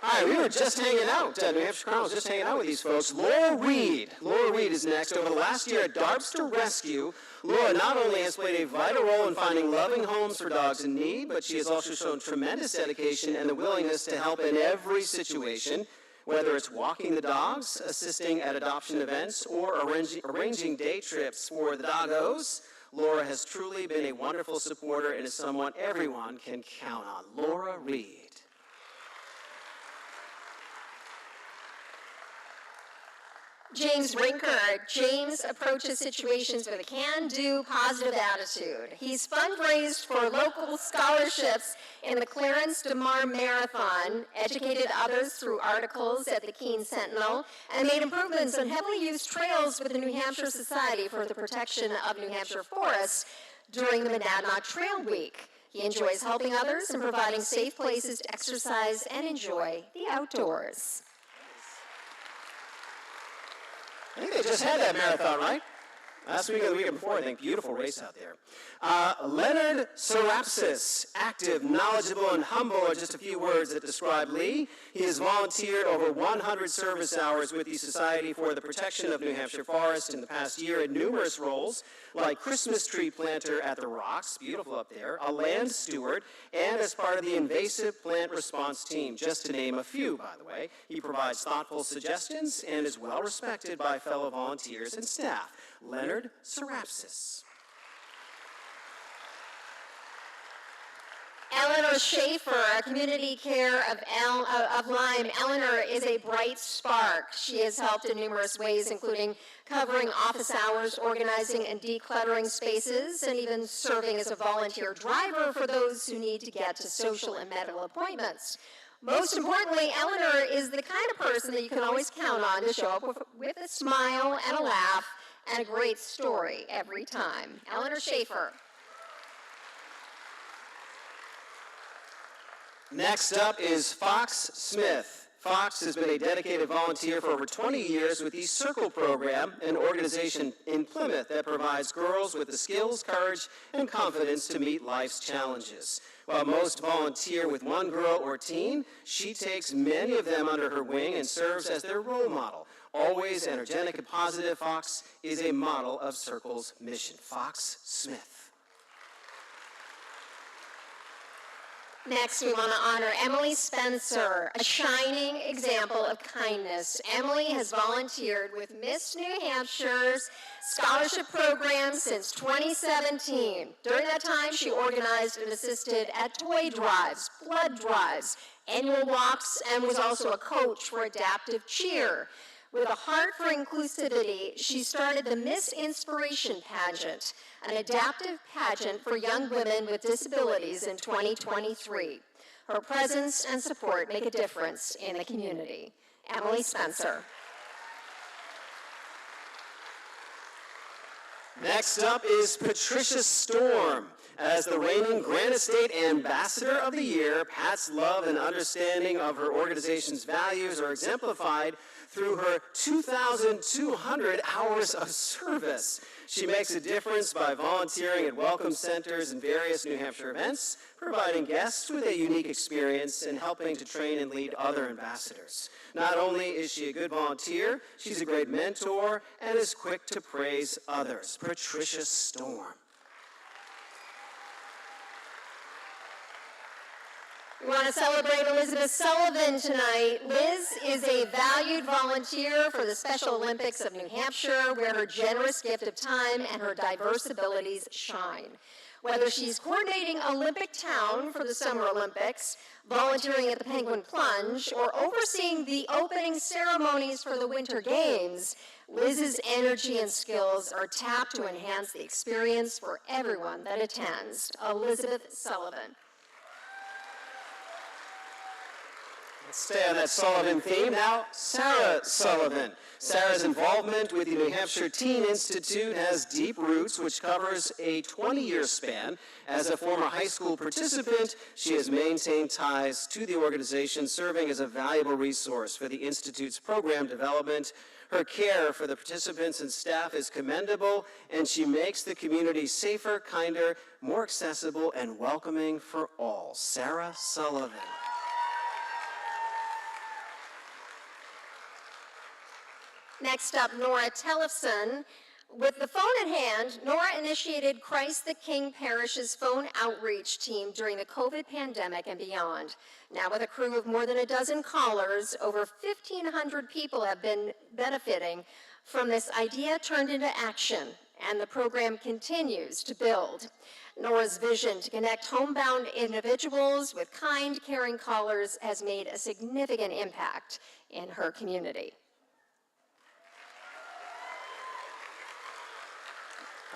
Hi, we were just hanging out. New Hampshire Chronicle was just hanging out with these folks. Laura Reed. Laura Reed is next. Over the last year at Darbster Rescue, Laura not only has played a vital role in finding loving homes for dogs in need, but she has also shown tremendous dedication and the willingness to help in every situation, whether it's walking the dogs, assisting at adoption events, or arranging day trips for the doggos. Laura has truly been a wonderful supporter and is someone everyone can count on. Laura Reed. James Rinker. James approaches situations with a can-do, positive attitude. He's fundraised for local scholarships in the Clarence DeMar Marathon, educated others through articles at the Keene Sentinel, and made improvements on heavily used trails with the New Hampshire Society for the Protection of New Hampshire Forests during the Monadnock Trail Week. He enjoys helping others and providing safe places to exercise and enjoy the outdoors. I think they just had that marathon, right? Last week or the week before, I think. Beautiful race out there. Leonard Serapsis, active, knowledgeable, and humble are just a few words that describe Lee. He has volunteered over 100 service hours with the Society for the Protection of New Hampshire Forest in the past year in numerous roles, like Christmas tree planter at the Rocks, beautiful up there, a land steward, and as part of the invasive plant response team, just to name a few, by the way. He provides thoughtful suggestions and is well respected by fellow volunteers and staff. Leonard Serapsis. Eleanor Schaefer, a community care of Lyme. Eleanor is a bright spark. She has helped in numerous ways, including covering office hours, organizing and decluttering spaces, and even serving as a volunteer driver for those who need to get to social and medical appointments. Most importantly, Eleanor is the kind of person that you can always count on to show up with a smile and a laugh and a great story every time. Eleanor Schaefer. Next up is Fox Smith. Fox has been a dedicated volunteer for over 20 years with the Circle program, an organization in Plymouth that provides girls with the skills, courage, and confidence to meet life's challenges. While most volunteer with one girl or teen, she takes many of them under her wing and serves as their role model. Always energetic and positive, Fox is a model of Circle's mission. Fox Smith. Next, we want to honor Emily Spencer, a shining example of kindness. Emily has volunteered with Miss New Hampshire's scholarship program since 2017. During that time, she organized and assisted at toy drives, blood drives, annual walks, and was also a coach for adaptive cheer. With a heart for inclusivity, she started the Miss Inspiration Pageant, an adaptive pageant for young women with disabilities in 2023. Her presence and support make a difference in the community. Emily Spencer. Next up is Patricia Storm. As the reigning Granite State Ambassador of the Year, Pat's love and understanding of her organization's values are exemplified through her 2,200 hours of service. She makes a difference by volunteering at welcome centers and various New Hampshire events, providing guests with a unique experience and helping to train and lead other ambassadors. Not only is she a good volunteer, she's a great mentor and is quick to praise others. Patricia Storm. We want to celebrate Elizabeth Sullivan tonight. Liz is a valued volunteer for the Special Olympics of New Hampshire, where her generous gift of time and her diverse abilities shine. Whether she's coordinating Olympic Town for the Summer Olympics, volunteering at the Penguin Plunge, or overseeing the opening ceremonies for the Winter Games, Liz's energy and skills are tapped to enhance the experience for everyone that attends. Elizabeth Sullivan. Let's stay on that Sullivan theme. Now, Sarah Sullivan. Sarah's involvement with the New Hampshire Teen Institute has deep roots, which covers a 20-year span. As a former high school participant, she has maintained ties to the organization, serving as a valuable resource for the Institute's program development. Her care for the participants and staff is commendable, and she makes the community safer, kinder, more accessible, and welcoming for all. Sarah Sullivan. Next up, Nora Tellefson. With the phone at hand, Nora initiated Christ the King Parish's phone outreach team during the COVID pandemic and beyond. Now with a crew of more than a dozen callers, over 1,500 people have been benefiting from this idea turned into action. and the program continues to build. Nora's vision to connect homebound individuals with kind, caring callers has made a significant impact in her community.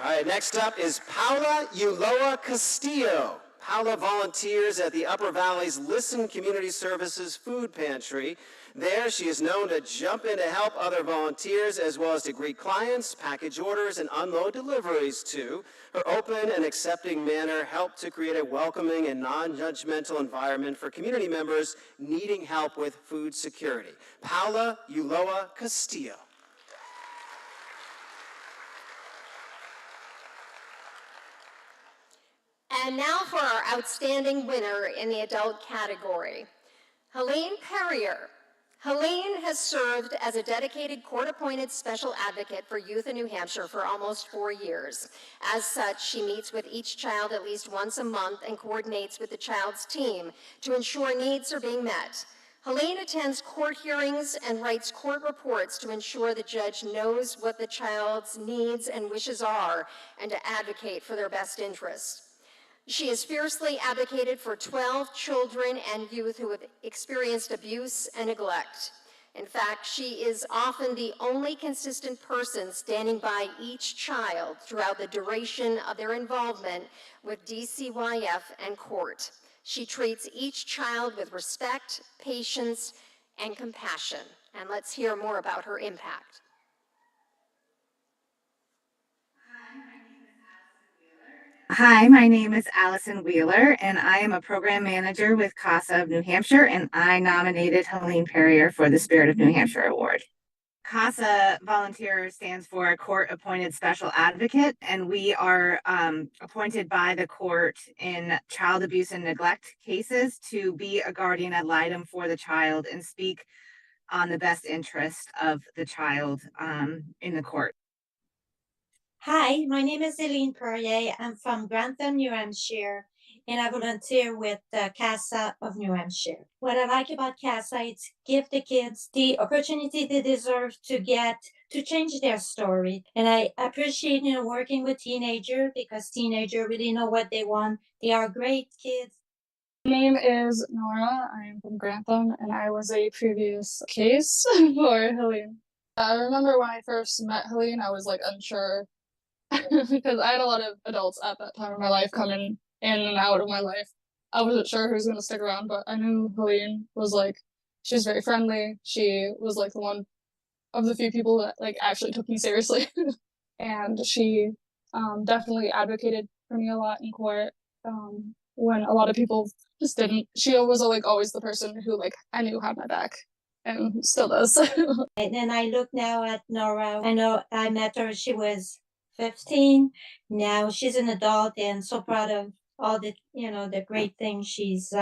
All right, next up is Paula Uloa Castillo. Paula volunteers at the Upper Valley's Listen Community Services Food Pantry. There, she is known to jump in to help other volunteers as well as to greet clients, package orders, and unload deliveries too. Her open and accepting manner helped to create a welcoming and non-judgmental environment for community members needing help with food security. Paula Uloa Castillo. And now for our outstanding winner in the adult category, Helene Perrier. Helene has served as a dedicated court-appointed special advocate for youth in New Hampshire for almost 4 years. As such, she meets with each child at least once a month and coordinates with the child's team to ensure needs are being met. Helene attends court hearings and writes court reports to ensure the judge knows what the child's needs and wishes are and to advocate for their best interests. She has fiercely advocated for 12 children and youth who have experienced abuse and neglect. In fact, she is often the only consistent person standing by each child throughout the duration of their involvement with DCYF and court. She treats each child with respect, patience, and compassion. And let's hear more about her impact. Hi, my name is Allison Wheeler, and I am a program manager with CASA of New Hampshire, and I nominated Helene Perrier for the Spirit of New Hampshire Award. CASA volunteer stands for Court Appointed Special Advocate, and we are appointed by the court in child abuse and neglect cases to be a guardian ad litem for the child and speak on the best interest of the child in the court. Hi, my name is Helene Perrier. I'm from Grantham, New Hampshire, and I volunteer with the CASA of New Hampshire. What I like about CASA is give the kids the opportunity they deserve to get to change their story. And I appreciate, working with teenagers because teenagers really know what they want. They are great kids. My name is Nora. I am from Grantham, and I was a previous case for Helene. I remember when I first met Helene, I was unsure because I had a lot of adults at that time in my life coming in and out of my life. I wasn't sure who was going to stick around, but I knew Helene was she was very friendly. She was the one of the few people that actually took me seriously. And she definitely advocated for me a lot in court when a lot of people just didn't. She was always the person who I knew had my back and still does. And then I look now at Nora. I know I met her, she was 15. Now she's an adult and so proud of all the, the great things she's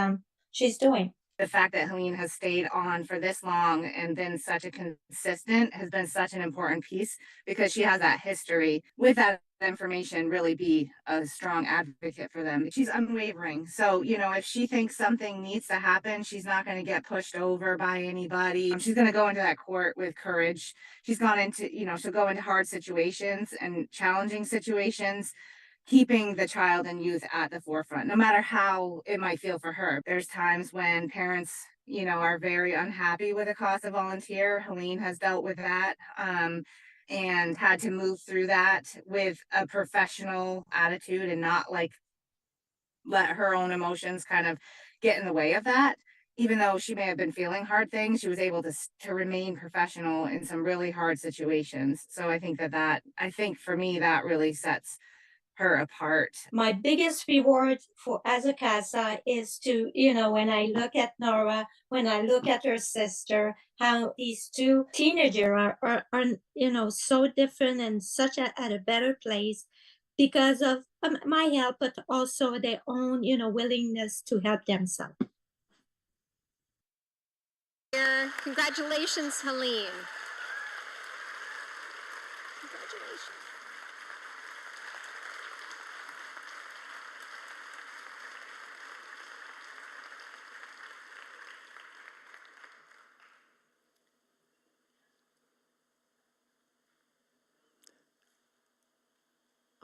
doing. The fact that Helene has stayed on for this long and been such a consistent has been such an important piece because she has that history with that information, really be a strong advocate for them. She's unwavering. So, if she thinks something needs to happen, she's not going to get pushed over by anybody. She's going to go into that court with courage. She's gone into, she'll go into hard situations and challenging situations, keeping the child and youth at the forefront, no matter how it might feel for her. There's times when parents, are very unhappy with a CASA volunteer. Helene has dealt with that and had to move through that with a professional attitude and not let her own emotions kind of get in the way of that. Even though she may have been feeling hard things, she was able to remain professional in some really hard situations. So I think I think for me, that really sets her apart. My biggest reward as a CASA is to, when I look at Nora, when I look at her sister, how these two teenagers are so different and such at a better place because of my help, but also their own, willingness to help themselves. Congratulations, Helene. Congratulations.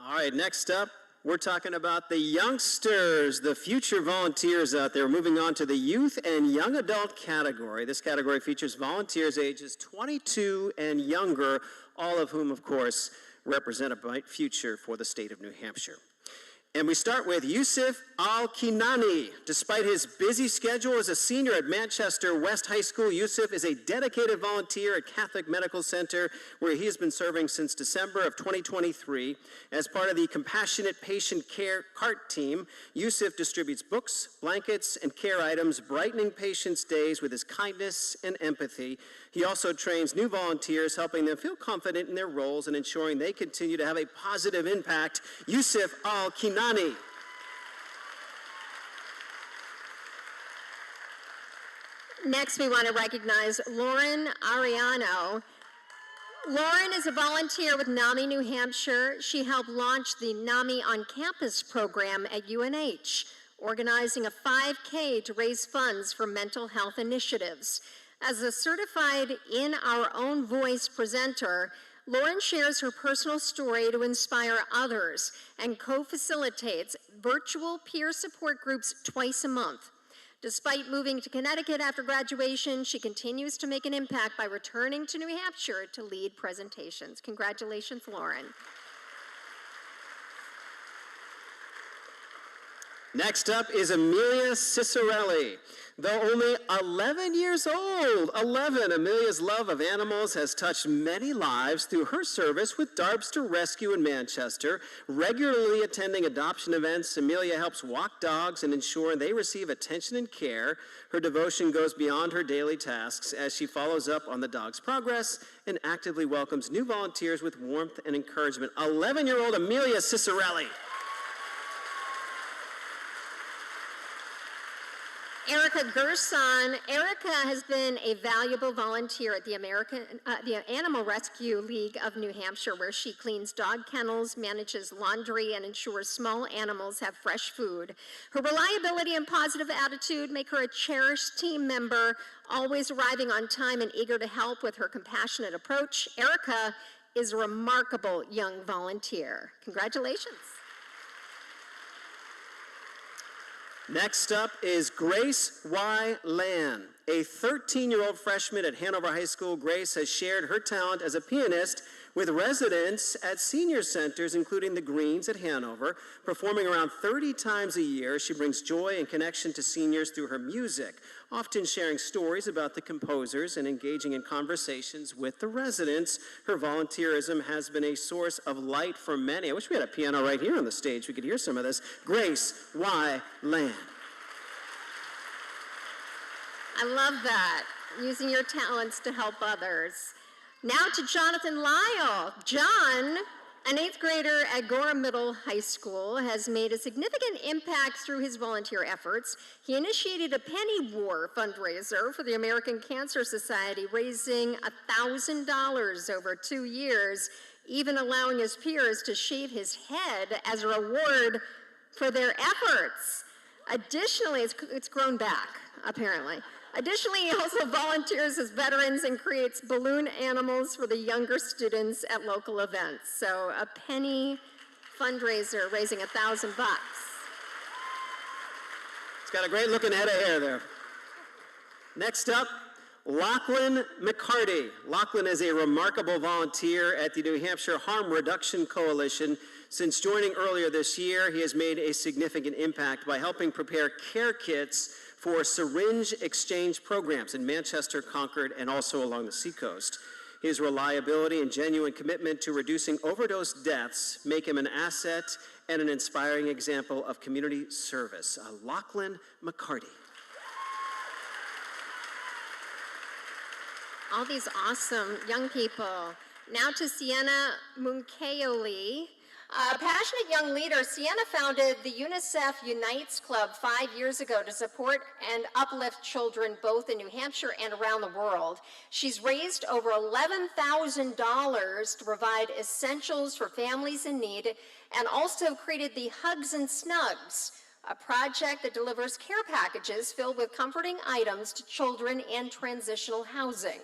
All right, next up, we're talking about the youngsters, the future volunteers out there. Moving on to the youth and young adult category. This category features volunteers ages 22 and younger, all of whom, of course, represent a bright future for the state of New Hampshire. And we start with Yusuf Al-Kinani. Despite his busy schedule as a senior at Manchester West High School, Yusuf is a dedicated volunteer at Catholic Medical Center, where he has been serving since December of 2023. As part of the Compassionate Patient Care CART team, Yusuf distributes books, blankets, and care items, brightening patients' days with his kindness and empathy. He also trains new volunteers, helping them feel confident in their roles and ensuring they continue to have a positive impact. Yusuf Al-Kinani. Next, we want to recognize Lauren Ariano. Lauren is a volunteer with NAMI New Hampshire. She helped launch the NAMI on Campus program at UNH, organizing a 5K to raise funds for mental health initiatives. As a certified In Our Own Voice presenter, Lauren shares her personal story to inspire others and co-facilitates virtual peer support groups twice a month. Despite moving to Connecticut after graduation, she continues to make an impact by returning to New Hampshire to lead presentations. Congratulations, Lauren. Next up is Amelia Cicerelli. Though only 11 years old, Amelia's love of animals has touched many lives through her service with Darbster Rescue in Manchester. Regularly attending adoption events, Amelia helps walk dogs and ensure they receive attention and care. Her devotion goes beyond her daily tasks as she follows up on the dog's progress and actively welcomes new volunteers with warmth and encouragement. 11-year-old Amelia Cicerelli. Erica Gerson. Erica has been a valuable volunteer at the Animal Rescue League of New Hampshire, where she cleans dog kennels, manages laundry, and ensures small animals have fresh food. Her reliability and positive attitude make her a cherished team member, always arriving on time and eager to help with her compassionate approach. Erica is a remarkable young volunteer. Congratulations. Next up is Grace Y. Lan. A 13-year-old freshman at Hanover High School, Grace has shared her talent as a pianist with residents at senior centers, including the Greens at Hanover. Performing around 30 times a year, she brings joy and connection to seniors through her music, often sharing stories about the composers and engaging in conversations with the residents. Her volunteerism has been a source of light for many. I wish we had a piano right here on the stage. We could hear some of this. Grace Y. Lan. I love that, using your talents to help others. Now to Jonathan Lyle. John, an 8th grader at Gorham Middle High School, has made a significant impact through his volunteer efforts. He initiated a penny war fundraiser for the American Cancer Society, raising $1,000 over 2 years, even allowing his peers to shave his head as a reward for their efforts. Additionally, it's grown back, apparently. Additionally, he also volunteers as veterans and creates balloon animals for the younger students at local events. So a penny fundraiser raising $1,000. He's got a great looking head of hair there. Next up, Lachlan McCarty. Lachlan is a remarkable volunteer at the New Hampshire Harm Reduction Coalition. Since joining earlier this year, he has made a significant impact by helping prepare care kits for syringe exchange programs in Manchester, Concord, and also along the seacoast. His reliability and genuine commitment to reducing overdose deaths make him an asset and an inspiring example of community service. Lachlan McCarty. All these awesome young people. Now to Sienna Munkeoli. A passionate young leader, Sienna founded the UNICEF Unites Club 5 years ago to support and uplift children both in New Hampshire and around the world. She's raised over $11,000 to provide essentials for families in need, and also created the Hugs and Snugs, a project that delivers care packages filled with comforting items to children in transitional housing.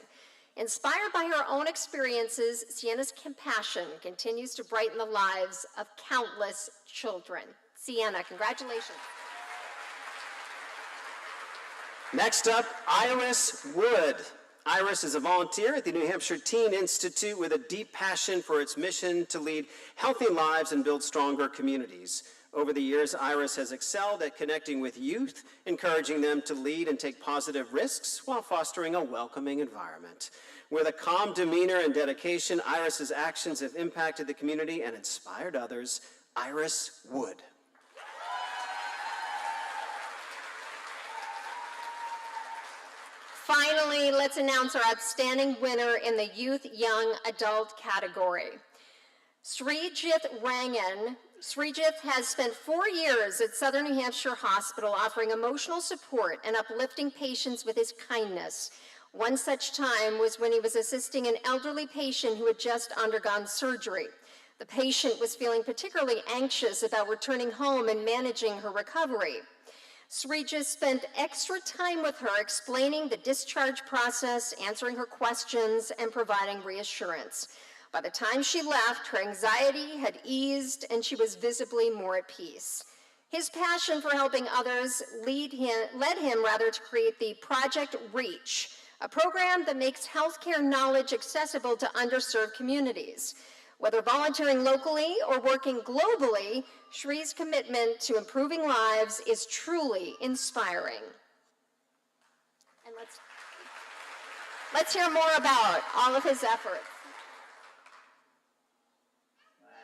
Inspired by her own experiences, Sienna's compassion continues to brighten the lives of countless children. Sienna, congratulations. Next up, Iris Wood. Iris is a volunteer at the New Hampshire Teen Institute with a deep passion for its mission to lead healthy lives and build stronger communities. Over the years, Iris has excelled at connecting with youth, encouraging them to lead and take positive risks while fostering a welcoming environment. With a calm demeanor and dedication, Iris's actions have impacted the community and inspired others. Iris Wood. Finally, let's announce our outstanding winner in the Youth Young Adult category. Srijit Rangan. Srijit has spent 4 years at Southern New Hampshire Hospital offering emotional support and uplifting patients with his kindness. One such time was when he was assisting an elderly patient who had just undergone surgery. The patient was feeling particularly anxious about returning home and managing her recovery. Srijit spent extra time with her explaining the discharge process, answering her questions, and providing reassurance. By the time she left, her anxiety had eased and she was visibly more at peace. His passion for helping others led him to create the Project Reach, a program that makes healthcare knowledge accessible to underserved communities. Whether volunteering locally or working globally, Shree's commitment to improving lives is truly inspiring. And let's hear more about all of his efforts.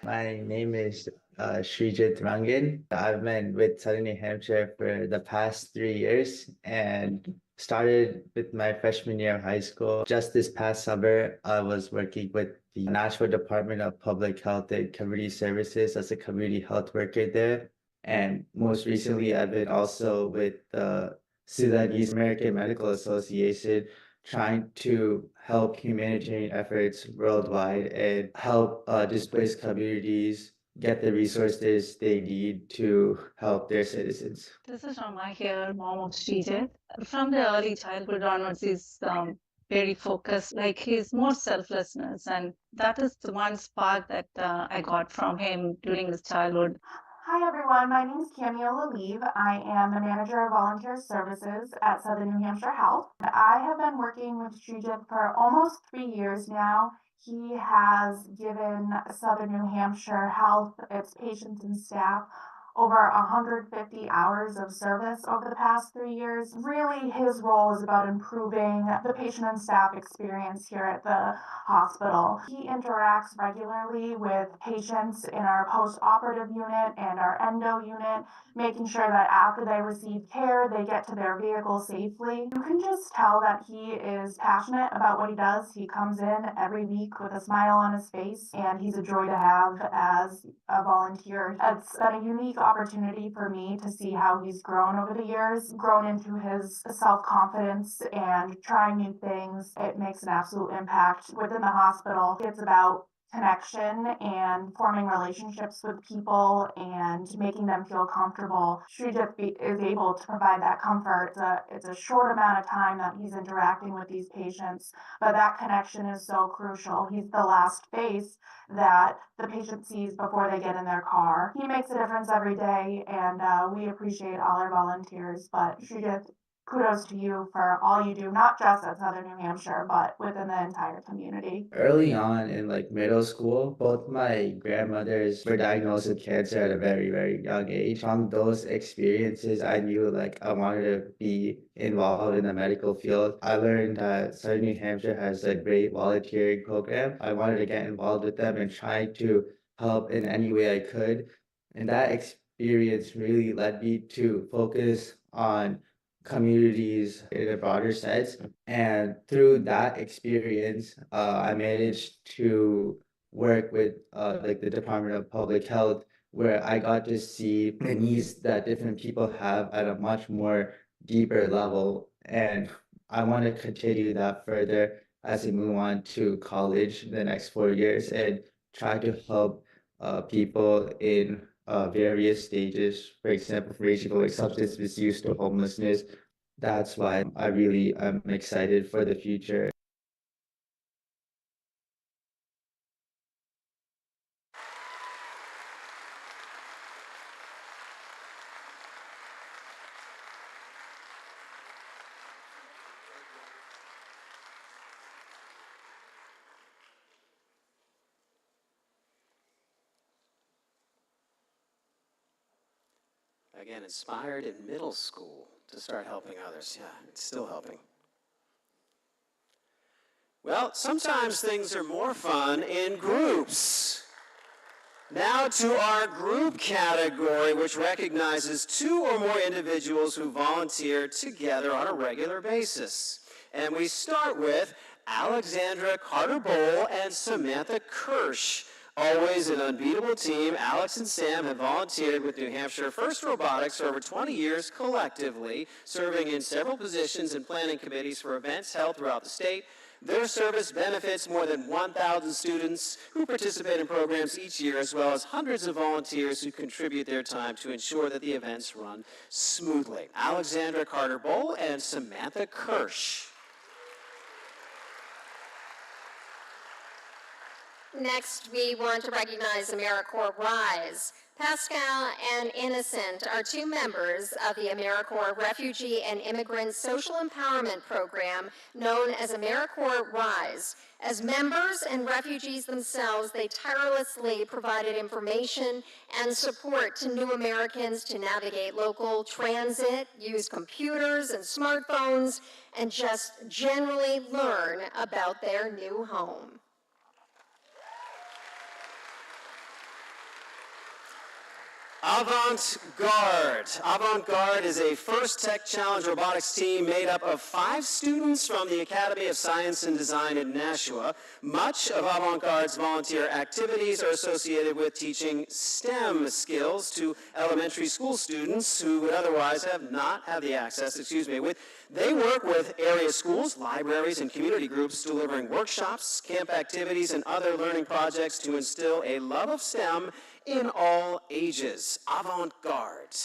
My name is Srijit Rangan. I've been with Southern New Hampshire for the past 3 years and started with my freshman year of high school. Just this past summer, I was working with the Nashville Department of Public Health and Community Services as a community health worker there. And most recently, I've been also with the Sudanese American Medical Association, trying to help humanitarian efforts worldwide and help displaced communities get the resources they need to help their citizens. This is Rama here, mom of Srijit. From the early childhood onwards, he's very focused, like his more selflessness. And that is the one spark that I got from him during his childhood. Hi everyone, my name is Camille Lalive. I am the manager of volunteer services at Southern New Hampshire Health. I have been working with Srijit for almost 3 years now. He has given Southern New Hampshire Health, its patients and staff, over 150 hours of service over the past 3 years. Really, his role is about improving the patient and staff experience here at the hospital. He interacts regularly with patients in our post-operative unit and our endo unit, making sure that after they receive care, they get to their vehicle safely. You can just tell that he is passionate about what he does. He comes in every week with a smile on his face, and he's a joy to have as a volunteer. It's been a unique opportunity for me to see how he's grown over the years, grown into his self-confidence and trying new things. It makes an absolute impact within the hospital. It's about connection and forming relationships with people and making them feel comfortable. Srijit is able to provide that comfort. It's a short amount of time that he's interacting with these patients, but that connection is so crucial. He's the last face that the patient sees before they get in their car. He makes a difference every day, and we appreciate all our volunteers. But Srijit, kudos to you for all you do, not just at Southern New Hampshire, but within the entire community. Early on in middle school, both my grandmothers were diagnosed with cancer at a very, very young age. From those experiences, I knew I wanted to be involved in the medical field. I learned that Southern New Hampshire has a great volunteering program. I wanted to get involved with them and try to help in any way I could. And that experience really led me to focus on communities in a broader sense. And through that experience, I managed to work with the Department of Public Health, where I got to see the needs that different people have at a much more deeper level. And I want to continue that further as we move on to college in the next 4 years and try to help people in various stages, for example, ranging from substance misuse to homelessness. That's why I really am excited for the future. Again, inspired in middle school to start helping others. Yeah, it's still helping. Well, sometimes things are more fun in groups. Now to our group category, which recognizes 2 or more individuals who volunteer together on a regular basis. And we start with Alexandra Carter-Bowl and Samantha Kirsch. Always an unbeatable team, Alex and Sam have volunteered with New Hampshire First Robotics for over 20 years collectively, serving in several positions in planning committees for events held throughout the state. Their service benefits more than 1,000 students who participate in programs each year, as well as hundreds of volunteers who contribute their time to ensure that the events run smoothly. Alexandra Carter-Bowl and Samantha Kirsch. Next, we want to recognize AmeriCorps Rise. Pascal and Innocent are 2 members of the AmeriCorps Refugee and Immigrant Social Empowerment Program, known as AmeriCorps Rise. As members and refugees themselves, they tirelessly provided information and support to new Americans to navigate local transit, use computers and smartphones, and just generally learn about their new home. Avant-Garde. Avant-Garde is a First Tech Challenge robotics team made up of 5 students from the Academy of Science and Design in Nashua. Much of Avant-Garde's volunteer activities are associated with teaching STEM skills to elementary school students who would otherwise not have the access, They work with area schools, libraries, and community groups, delivering workshops, camp activities, and other learning projects to instill a love of STEM in all ages. Avant-Garde.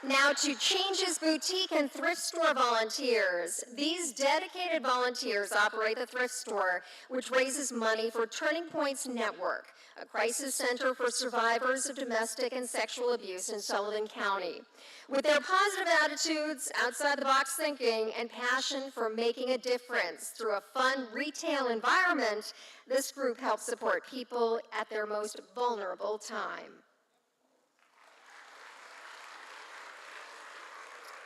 Now to Changes Boutique and Thrift Store volunteers. These dedicated volunteers operate the thrift store, which raises money for Turning Points Network, a crisis center for survivors of domestic and sexual abuse in Sullivan County. With their positive attitudes, outside-the-box thinking, and passion for making a difference through a fun retail environment, this group helps support people at their most vulnerable time.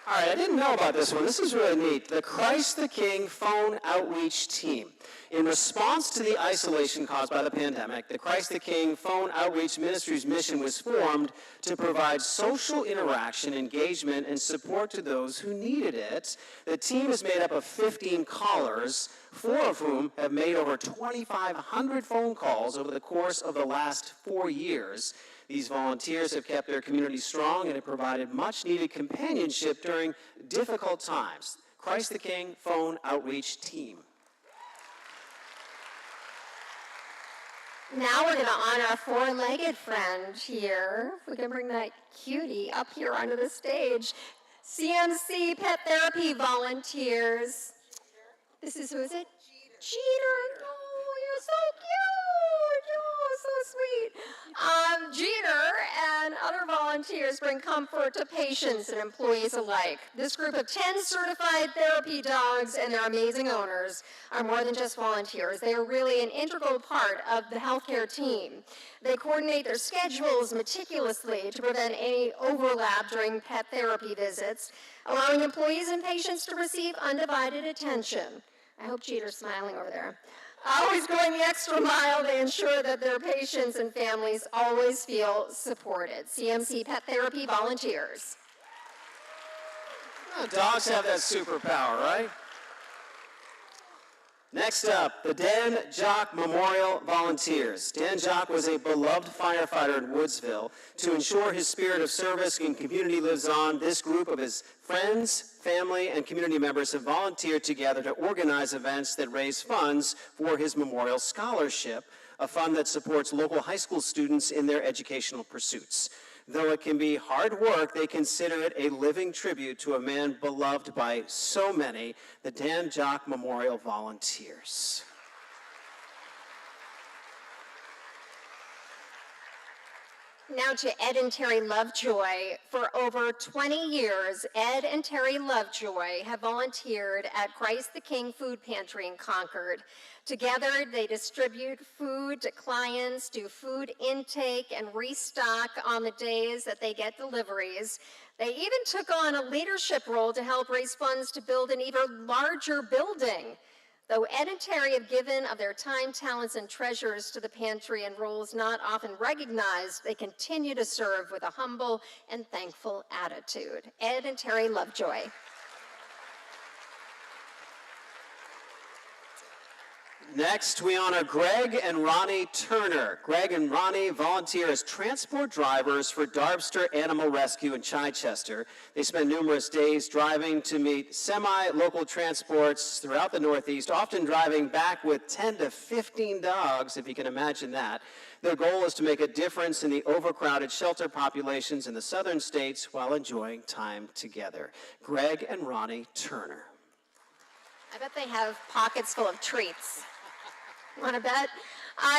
All right, I didn't know about this one. This is really neat. The Christ the King Phone Outreach Team. In response to the isolation caused by the pandemic, the Christ the King Phone Outreach Ministry's mission was formed to provide social interaction, engagement, and support to those who needed it. The team is made up of 15 callers, 4 of whom have made over 2,500 phone calls over the course of the last 4 years. These volunteers have kept their community strong and have provided much-needed companionship during difficult times. Christ the King Phone Outreach Team. Now we're going to honor a 4-legged friend here. If we can bring that cutie up here onto the stage. CMC Pet Therapy volunteers. Who is it? Jeter. Oh, you're so cute. Oh, so sweet. Jeter and other volunteers bring comfort to patients and employees alike. This group of 10 certified therapy dogs and their amazing owners are more than just volunteers. They are really an integral part of the healthcare team. They coordinate their schedules meticulously to prevent any overlap during pet therapy visits, allowing employees and patients to receive undivided attention. I hope Jeter's smiling over there. Always going the extra mile, they ensure that their patients and families always feel supported. CMC Pet Therapy volunteers. Oh, dogs have that superpower, right? Next up, the Dan Jock Memorial Volunteers. Dan Jock was a beloved firefighter in Woodsville. To ensure his spirit of service and community lives on, this group of his friends, family, and community members have volunteered together to organize events that raise funds for his memorial scholarship, a fund that supports local high school students in their educational pursuits. Though it can be hard work, they consider it a living tribute to a man beloved by so many, the Dan Jock Memorial Volunteers. Now to Ed and Terry Lovejoy. For over 20 years, Ed and Terry Lovejoy have volunteered at Christ the King Food Pantry in Concord. Together, they distribute food to clients, do food intake, and restock on the days that they get deliveries. They even took on a leadership role to help raise funds to build an even larger building. Though Ed and Terry have given of their time, talents, and treasures to the pantry in roles not often recognized, they continue to serve with a humble and thankful attitude. Ed and Terry Lovejoy. Next, we honor Greg and Ronnie Turner. Greg and Ronnie volunteer as transport drivers for Darbster Animal Rescue in Chichester. They spend numerous days driving to meet semi-local transports throughout the Northeast, often driving back with 10 to 15 dogs, if you can imagine that. Their goal is to make a difference in the overcrowded shelter populations in the southern states while enjoying time together. Greg and Ronnie Turner. I bet they have pockets full of treats. Want to bet?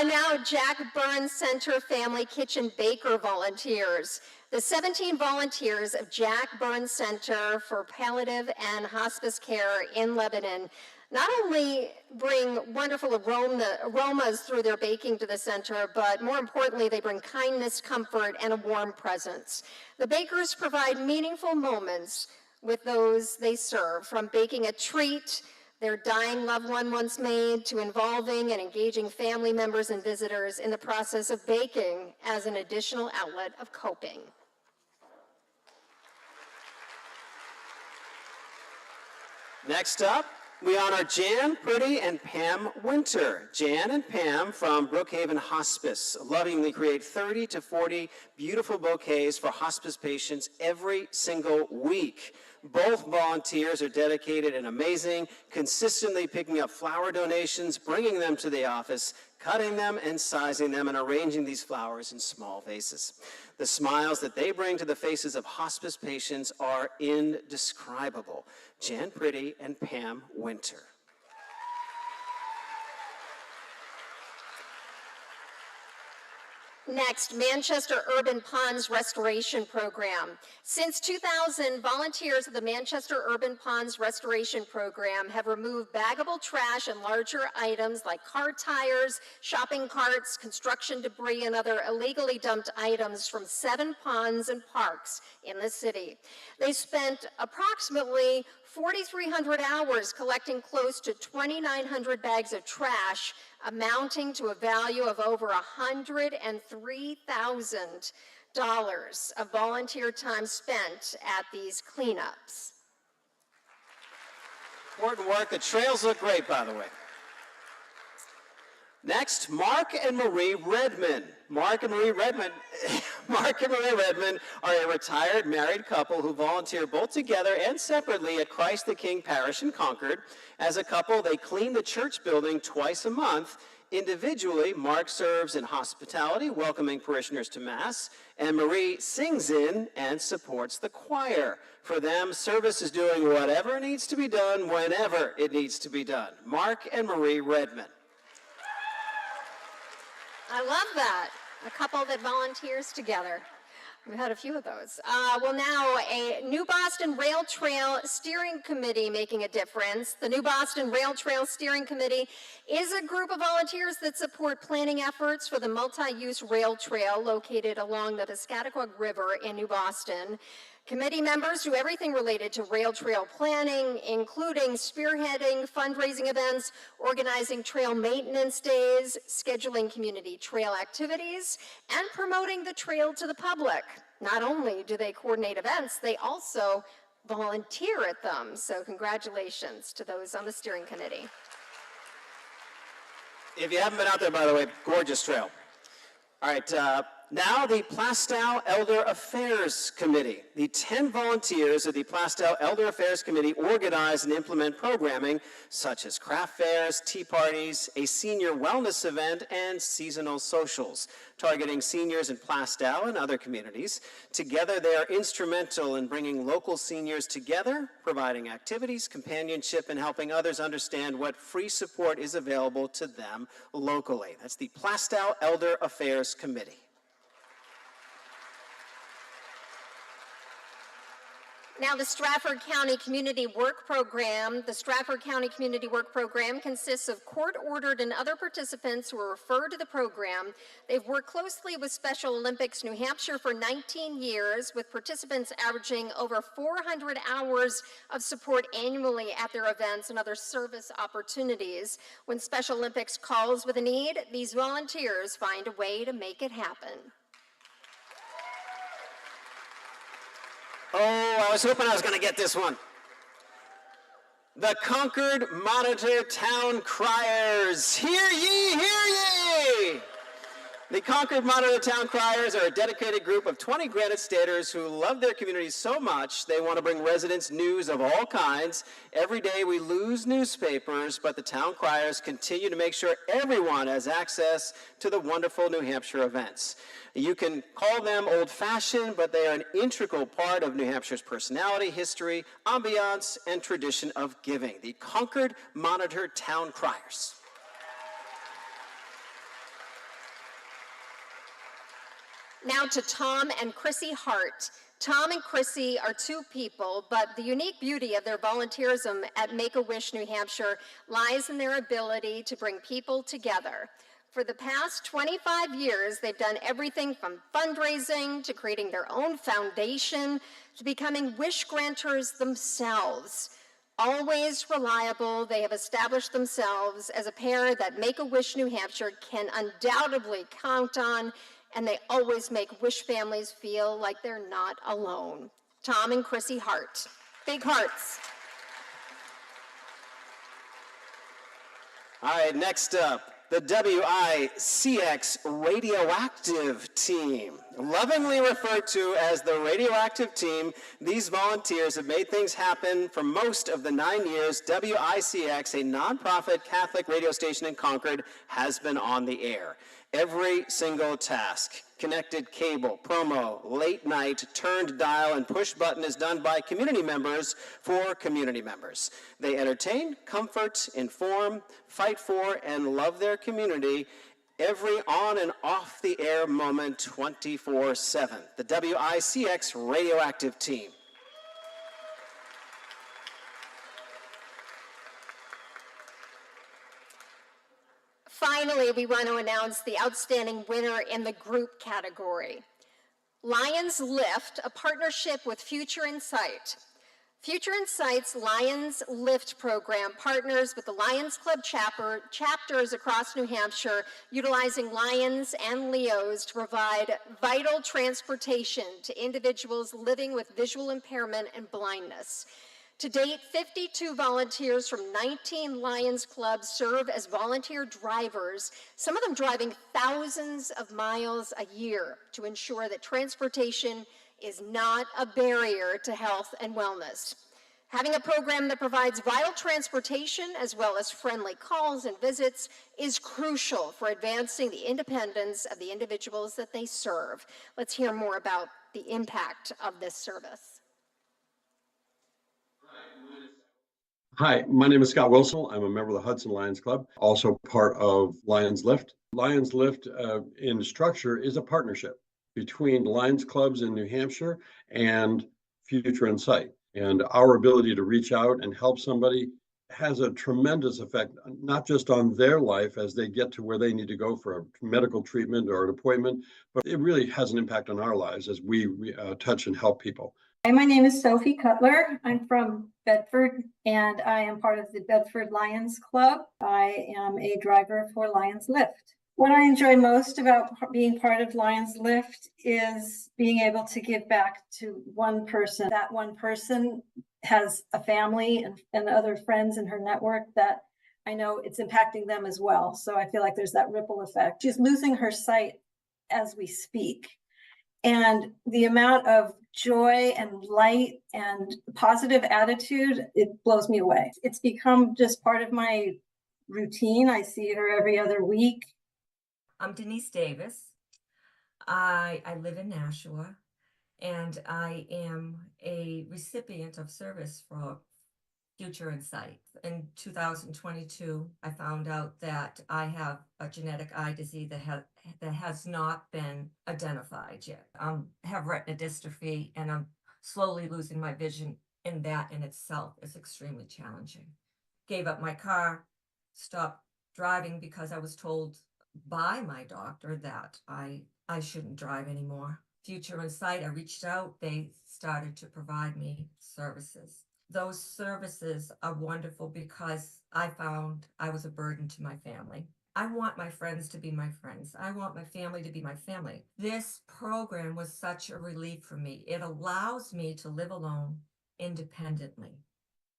Now, Jack Burns Center Family Kitchen Baker volunteers. The 17 volunteers of Jack Burns Center for Palliative and Hospice Care in Lebanon not only bring wonderful aromas through their baking to the center, but more importantly, they bring kindness, comfort, and a warm presence. The bakers provide meaningful moments with those they serve, from baking a treat their dying loved one once made, to involving and engaging family members and visitors in the process of baking as an additional outlet of coping. Next up, we honor Jan Priddy and Pam Winter. Jan and Pam from Brookhaven Hospice lovingly create 30 to 40 beautiful bouquets for hospice patients every single week. Both volunteers are dedicated and amazing, consistently picking up flower donations, bringing them to the office, cutting them and sizing them, and arranging these flowers in small vases. The smiles that they bring to the faces of hospice patients are indescribable. Jan Priddy and Pam Winter. Next, Manchester Urban Ponds Restoration Program. Since 2000, volunteers of the Manchester Urban Ponds Restoration Program have removed baggable trash and larger items like car tires, shopping carts, construction debris, and other illegally dumped items from 7 ponds and parks in the city. They spent approximately 4,300 hours collecting close to 2,900 bags of trash, amounting to a value of over $103,000 of volunteer time spent at these cleanups. Important work. The trails look great, by the way. Next, Mark and Marie Redmond. Mark and Marie Redmond are a retired married couple who volunteer both together and separately at Christ the King Parish in Concord. As a couple, they clean the church building twice a month. Individually, Mark serves in hospitality, welcoming parishioners to Mass, and Marie sings in and supports the choir. For them, service is doing whatever needs to be done whenever it needs to be done. Mark and Marie Redmond. I love that. A couple that volunteers together. We've had a few of those. Well, now a New Boston Rail Trail Steering Committee making a difference. The New Boston Rail Trail Steering Committee is a group of volunteers that support planning efforts for the multi-use rail trail located along the Piscataqua River in New Boston. Committee members do everything related to rail trail planning, including spearheading fundraising events, organizing trail maintenance days, scheduling community trail activities, and promoting the trail to the public. Not only do they coordinate events, they also volunteer at them. So congratulations to those on the steering committee. If you haven't been out there, by the way, gorgeous trail. All right, now the Plastow Elder Affairs Committee. The 10 volunteers of the Plastow Elder Affairs Committee organize and implement programming such as craft fairs, tea parties, a senior wellness event, and seasonal socials, targeting seniors in Plastow and other communities. Together, they are instrumental in bringing local seniors together, providing activities, companionship, and helping others understand what free support is available to them locally. That's the Plastow Elder Affairs Committee. Now, the Stratford County Community Work Program. The Stratford County Community Work Program consists of court-ordered and other participants who are referred to the program. They've worked closely with Special Olympics New Hampshire for 19 years, with participants averaging over 400 hours of support annually at their events and other service opportunities. When Special Olympics calls with a need, these volunteers find a way to make it happen. Oh, I was hoping I was going to get this one. The Concord Monitor Town Criers. Hear ye, hear ye! The Concord Monitor Town Criers are a dedicated group of 20 Granite Staters who love their community so much they want to bring residents news of all kinds. Every day we lose newspapers, but the Town Criers continue to make sure everyone has access to the wonderful New Hampshire events. You can call them old-fashioned, but they are an integral part of New Hampshire's personality, history, ambiance, and tradition of giving. The Concord Monitor Town Criers. Now to Tom and Chrissy Hart. Tom and Chrissy are two people, but the unique beauty of their volunteerism at Make-A-Wish, New Hampshire lies in their ability to bring people together. For the past 25 years, they've done everything from fundraising to creating their own foundation to becoming wish granters themselves. Always reliable, they have established themselves as a pair that Make-A-Wish New Hampshire can undoubtedly count on, and they always make wish families feel like they're not alone. Tom and Chrissy Hart. Big hearts. All right, next up, the WICX Radioactive Team. Lovingly referred to as the Radioactive Team, these volunteers have made things happen for most of the 9 years WICX, a nonprofit Catholic radio station in Concord, has been on the air. Every single task, connected cable, promo, late night, turned dial, and push button is done by community members for community members. They entertain, comfort, inform, fight for, and love their community every on and off the air moment 24/7. The WICX Radioactive Team. Finally, we want to announce the outstanding winner in the group category. Lions Lift, a partnership with Future Insight. Future Insight's Lions Lift program partners with the Lions Club chapters across New Hampshire, utilizing Lions and Leos to provide vital transportation to individuals living with visual impairment and blindness. To date, 52 volunteers from 19 Lions Clubs serve as volunteer drivers, some of them driving thousands of miles a year to ensure that transportation is not a barrier to health and wellness. Having a program that provides vital transportation as well as friendly calls and visits is crucial for advancing the independence of the individuals that they serve. Let's hear more about the impact of this service. Hi, my name is Scott Wilson. I'm a member of the Hudson Lions Club, also part of Lions Lift. Lions Lift in structure is a partnership between Lions Clubs in New Hampshire and Future Insight. And our ability to reach out and help somebody has a tremendous effect, not just on their life as they get to where they need to go for a medical treatment or an appointment, but it really has an impact on our lives as we touch and help people. Hi, my name is Sophie Cutler. I'm from Bedford, and I am part of the Bedford Lions Club. I am a driver for Lions Lift. What I enjoy most about being part of Lions Lift is being able to give back to one person. That one person has a family and other friends in her network that I know it's impacting them as well. So I feel like there's that ripple effect. She's losing her sight as we speak. And the amount of joy and light and positive attitude, it blows me away. It's become just part of my routine. I see her every other week. I'm Denise Davis. I live in Nashua, and I am a recipient of service for Future Insight. In 2022, I found out that I have a genetic eye disease that has not been identified yet. I have retina dystrophy, and I'm slowly losing my vision, and that in itself is extremely challenging. Gave up my car, stopped driving because I was told by my doctor that I shouldn't drive anymore. Future in Sight, I reached out, they started to provide me services. Those services are wonderful because I found I was a burden to my family. I want my friends to be my friends. I want my family to be my family. This program was such a relief for me. It allows me to live alone independently.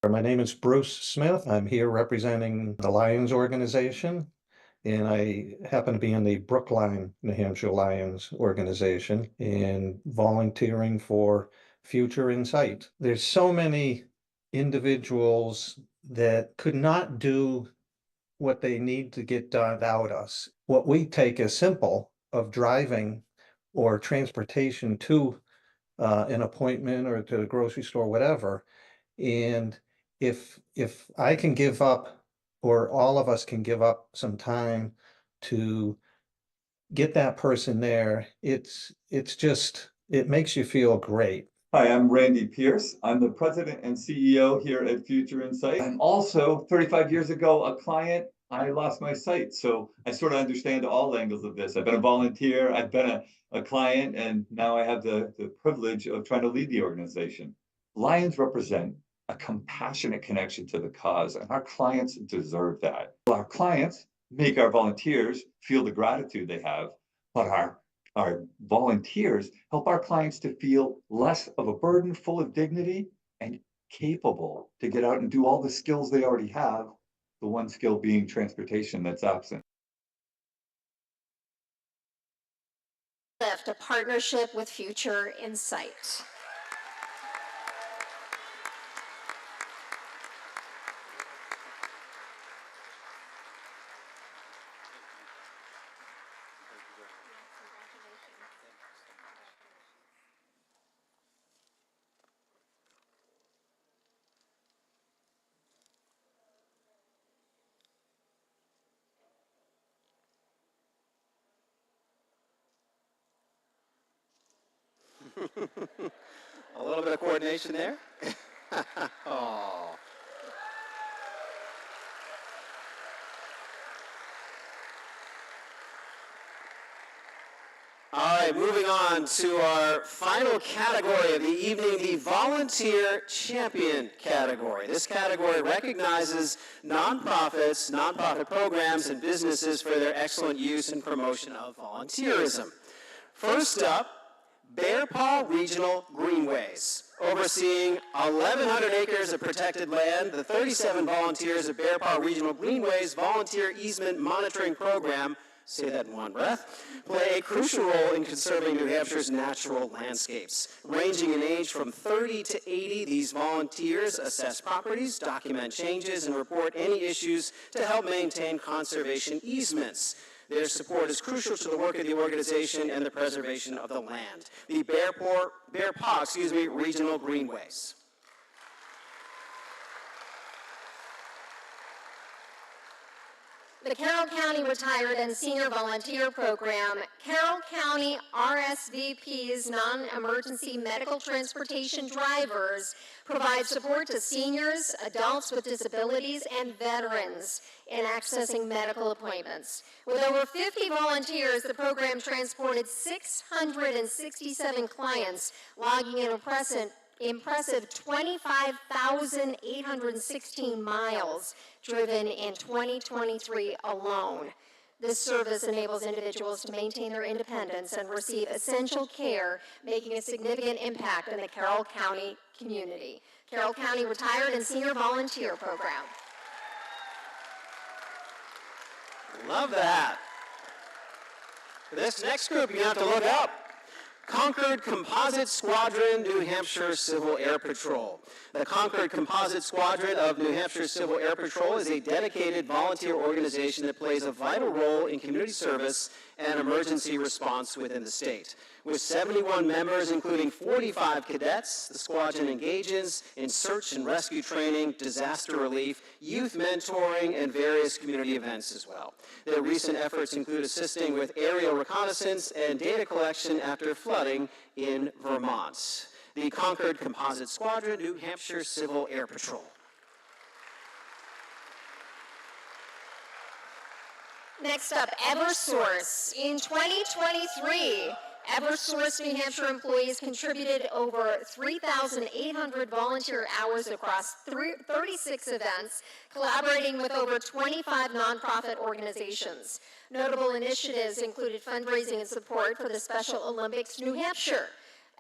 My name is Bruce Smith. I'm here representing the Lions organization, and I happen to be in the Brookline, New Hampshire Lions organization and volunteering for Future in Sight. There's so many individuals that could not do what they need to get done without us. What we take as simple of driving or transportation to an appointment or to the grocery store, whatever. And if I can give up, or all of us can give up some time to get that person there, it's just, it makes you feel great. Hi, I'm Randy Pierce. I'm the president and CEO here at Future Insight. I'm also 35 years ago a client. I lost my sight, so I sort of understand all angles of this. I've been a volunteer, I've been a client, and now I have the privilege of trying to lead the organization. Lions represent a compassionate connection to the cause, and our clients deserve that. Our clients make our volunteers feel the gratitude they have, but our volunteers help our clients to feel less of a burden, full of dignity, and capable to get out and do all the skills they already have, the one skill being transportation that's absent. Lift, a partnership with Future in Sight. A little bit of coordination there. Oh. All right, moving on to our final category of the evening, the Volunteer Champion category. This category recognizes nonprofits, nonprofit programs, and businesses for their excellent use and promotion of volunteerism. First up, Bear Paw Regional Greenways. Overseeing 1,100 acres of protected land, the 37 volunteers of Bear Paw Regional Greenways Volunteer Easement Monitoring Program, say that in one breath, play a crucial role in conserving New Hampshire's natural landscapes. Ranging in age from 30 to 80, these volunteers assess properties, document changes, and report any issues to help maintain conservation easements. Their support is crucial to the work of the organization and the preservation of the land. The Bear Paw Regional Greenways. The Carroll County Retired and Senior Volunteer Program, Carroll County RSVP's non-emergency medical transportation drivers provide support to seniors, adults with disabilities, and veterans in accessing medical appointments. With over 50 volunteers, the program transported 667 clients, logging an impressive 25,816 miles driven in 2023 alone. This service enables individuals to maintain their independence and receive essential care, making a significant impact in the Carroll County community. Carroll County Retired and Senior Volunteer Program. Love that. For this next group, you have to look up. Concord Composite Squadron, New Hampshire Civil Air Patrol. The Concord Composite Squadron of New Hampshire Civil Air Patrol is a dedicated volunteer organization that plays a vital role in community service and emergency response within the state. With 71 members, including 45 cadets, the squadron engages in search and rescue training, disaster relief, youth mentoring, and various community events as well. Their recent efforts include assisting with aerial reconnaissance and data collection after flooding in Vermont. the Concord Composite Squadron, New Hampshire Civil Air Patrol. Next up, Eversource. In 2023, Eversource New Hampshire employees contributed over 3,800 volunteer hours across 36 events, collaborating with over 25 nonprofit organizations. Notable initiatives included fundraising and support for the Special Olympics New Hampshire.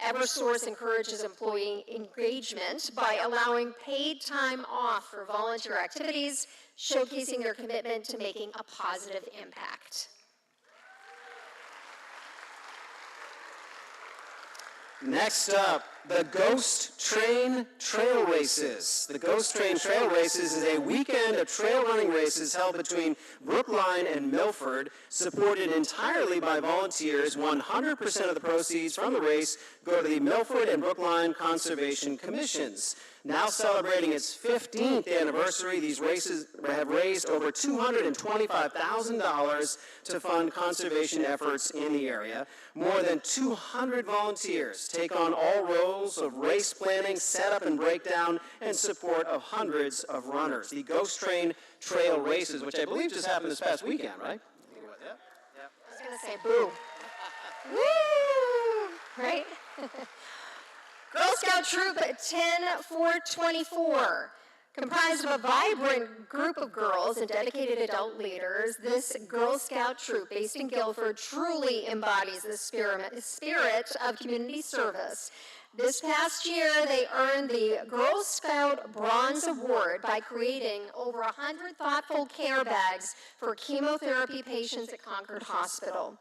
Eversource encourages employee engagement by allowing paid time off for volunteer activities, showcasing their commitment to making a positive impact. Next up, the Ghost Train Trail Races. The Ghost Train Trail Races is a weekend of trail running races held between Brookline and Milford, supported entirely by volunteers. 100% of the proceeds from the race go to the Milford and Brookline Conservation Commissions. Now celebrating its 15th anniversary, these races have raised over $225,000 to fund conservation efforts in the area. More than 200 volunteers take on all roles of race planning, setup and breakdown, and support of hundreds of runners. The Ghost Train Trail Races, which I believe just happened this past weekend, right? I was going to say boo. Woo! Right? Girl Scout Troop 10424. Comprised of a vibrant group of girls and dedicated adult leaders, this Girl Scout troop based in Guilford truly embodies the spirit of community service. This past year, they earned the Girl Scout Bronze Award by creating over 100 thoughtful care bags for chemotherapy patients at Concord Hospital.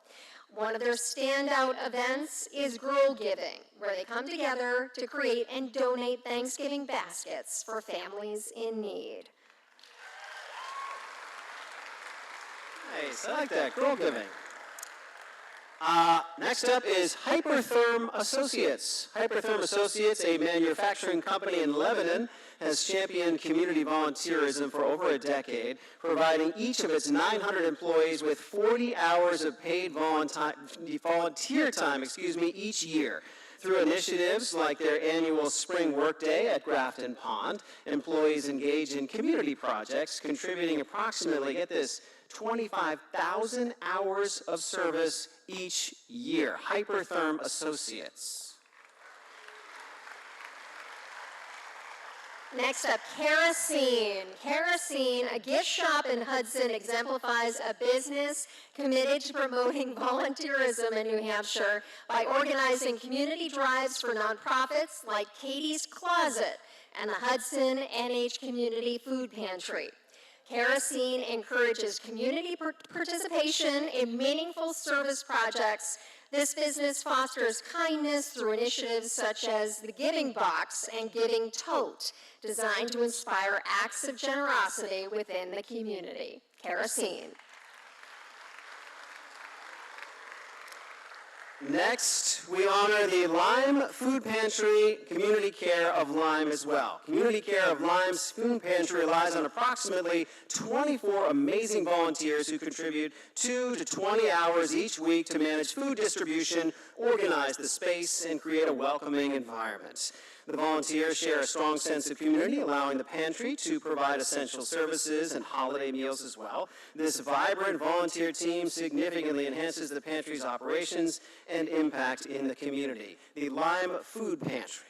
One of their standout events is Girl Giving, where they come together to create and donate Thanksgiving baskets for families in need. Nice, I like that, Girl Giving. Next up is Hypertherm Associates. Hypertherm Associates, a manufacturing company in Lebanon, has championed community volunteerism for over a decade, providing each of its 900 employees with 40 hours of paid volunteer time each year. Through initiatives like their annual Spring Workday at Grafton Pond, employees engage in community projects, contributing approximately, get this, 25,000 hours of service each year. Hypertherm Associates. Next up, Kerosene. Kerosene, a gift shop in Hudson, exemplifies a business committed to promoting volunteerism in New Hampshire by organizing community drives for nonprofits like Katie's Closet and the Hudson NH Community Food Pantry. Kerosene encourages community participation in meaningful service projects. This business fosters kindness through initiatives such as the Giving Box and Giving Tote, designed to inspire acts of generosity within the community. Kerosene. Next, we honor the Lime Food Pantry Community Care of Lime as well. Community Care of Lime's Food Pantry relies on approximately 24 amazing volunteers who contribute 2 to 20 hours each week to manage food distribution, organize the space, and create a welcoming environment. The volunteers share a strong sense of community, allowing the pantry to provide essential services and holiday meals as well. This vibrant volunteer team significantly enhances the pantry's operations and impact in the community. The Lime Food Pantry.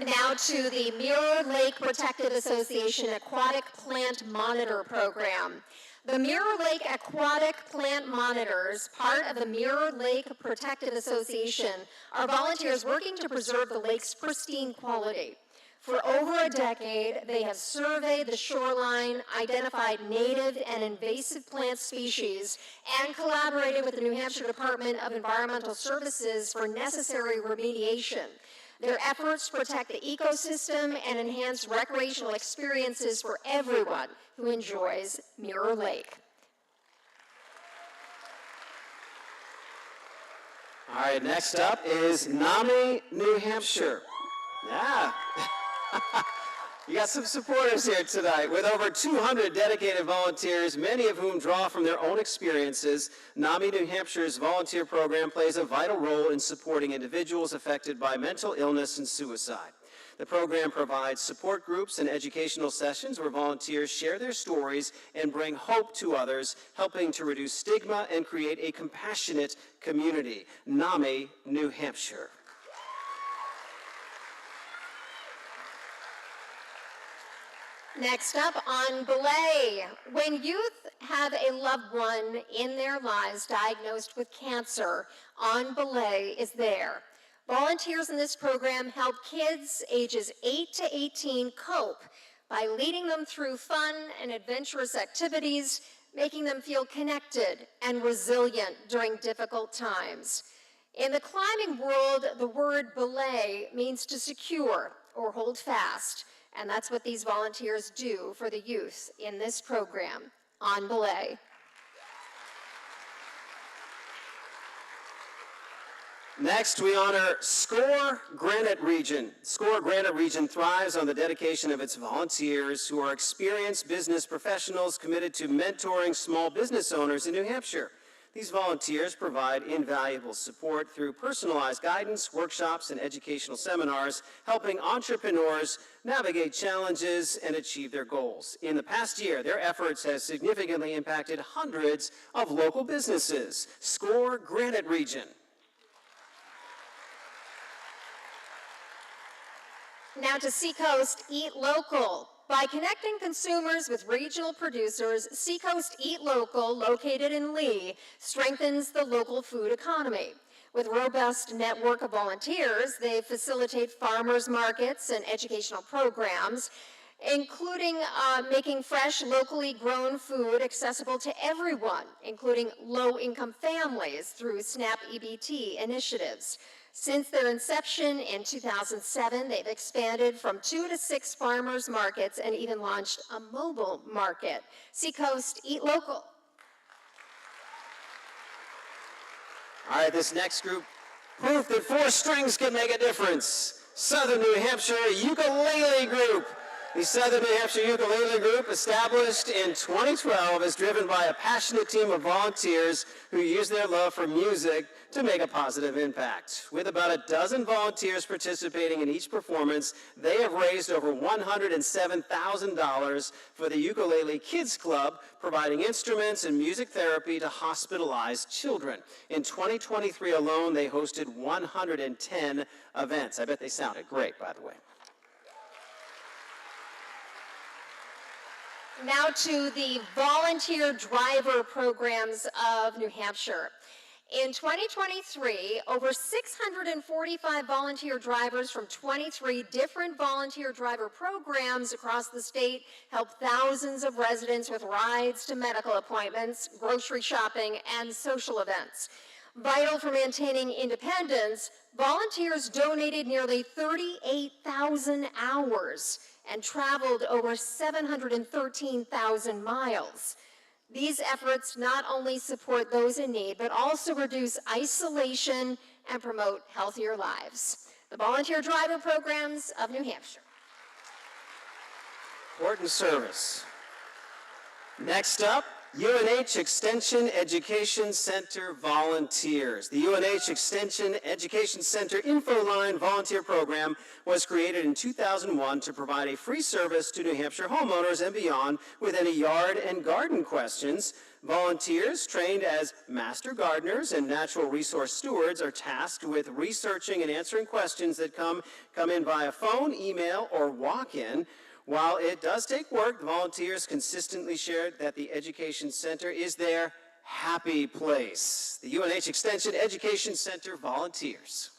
Now to the Mirror Lake Protective Association Aquatic Plant Monitor Program. The Mirror Lake Aquatic Plant Monitors, part of the Mirror Lake Protective Association, are volunteers working to preserve the lake's pristine quality. For over a decade, they have surveyed the shoreline, identified native and invasive plant species, and collaborated with the New Hampshire Department of Environmental Services for necessary remediation. Their efforts protect the ecosystem and enhance recreational experiences for everyone who enjoys Mirror Lake. All right, next up is NAMI New Hampshire. Yeah. You got some supporters here tonight. With over 200 dedicated volunteers, many of whom draw from their own experiences, NAMI New Hampshire's volunteer program plays a vital role in supporting individuals affected by mental illness and suicide. The program provides support groups and educational sessions where volunteers share their stories and bring hope to others, helping to reduce stigma and create a compassionate community. NAMI New Hampshire. Next up, on belay. When youth have a loved one in their lives diagnosed with cancer, on belay is there. Volunteers in this program help kids ages 8 to 18 cope by leading them through fun and adventurous activities, making them feel connected and resilient during difficult times. In the climbing world, the word belay means to secure or hold fast. And that's what these volunteers do for the youth in this program, on belay. Next, we honor SCORE Granite Region. SCORE Granite Region thrives on the dedication of its volunteers who are experienced business professionals committed to mentoring small business owners in New Hampshire. These volunteers provide invaluable support through personalized guidance, workshops, and educational seminars, helping entrepreneurs navigate challenges and achieve their goals. In the past year, their efforts have significantly impacted hundreds of local businesses. SCORE Granite Region. Now to Seacoast Eat Local. By connecting consumers with regional producers, Seacoast Eat Local, located in Lee, strengthens the local food economy. With a robust network of volunteers, they facilitate farmers markets and educational programs, including making fresh, locally grown food accessible to everyone, including low-income families through SNAP EBT initiatives. Since their inception in 2007, they've expanded from 2 to 6 farmers markets and even launched a mobile market. Seacoast Eat Local. All right, this next group, proof that 4 strings can make a difference. Southern New Hampshire Ukulele Group. The Southern New Hampshire Ukulele Group, established in 2012, is driven by a passionate team of volunteers who use their love for music to make a positive impact. With about a dozen volunteers participating in each performance, they have raised over $107,000 for the Ukulele Kids Club, providing instruments and music therapy to hospitalized children. In 2023 alone, they hosted 110 events. I bet they sounded great, by the way. Now to the volunteer driver programs of New Hampshire. In 2023, over 645 volunteer drivers from 23 different volunteer driver programs across the state helped thousands of residents with rides to medical appointments, grocery shopping, and social events. Vital for maintaining independence, volunteers donated nearly 38,000 hours and traveled over 713,000 miles. These efforts not only support those in need, but also reduce isolation and promote healthier lives. The volunteer driver programs of New Hampshire. Important service. Next up, UNH Extension Education Center volunteers. The UNH Extension Education Center InfoLine volunteer program was created in 2001 to provide a free service to New Hampshire homeowners and beyond with any yard and garden questions. Volunteers trained as master gardeners and natural resource stewards are tasked with researching and answering questions that come in via phone, email, or walk-in. While it does take work, the volunteers consistently shared that the Education Center is their happy place. The UNH Extension Education Center volunteers.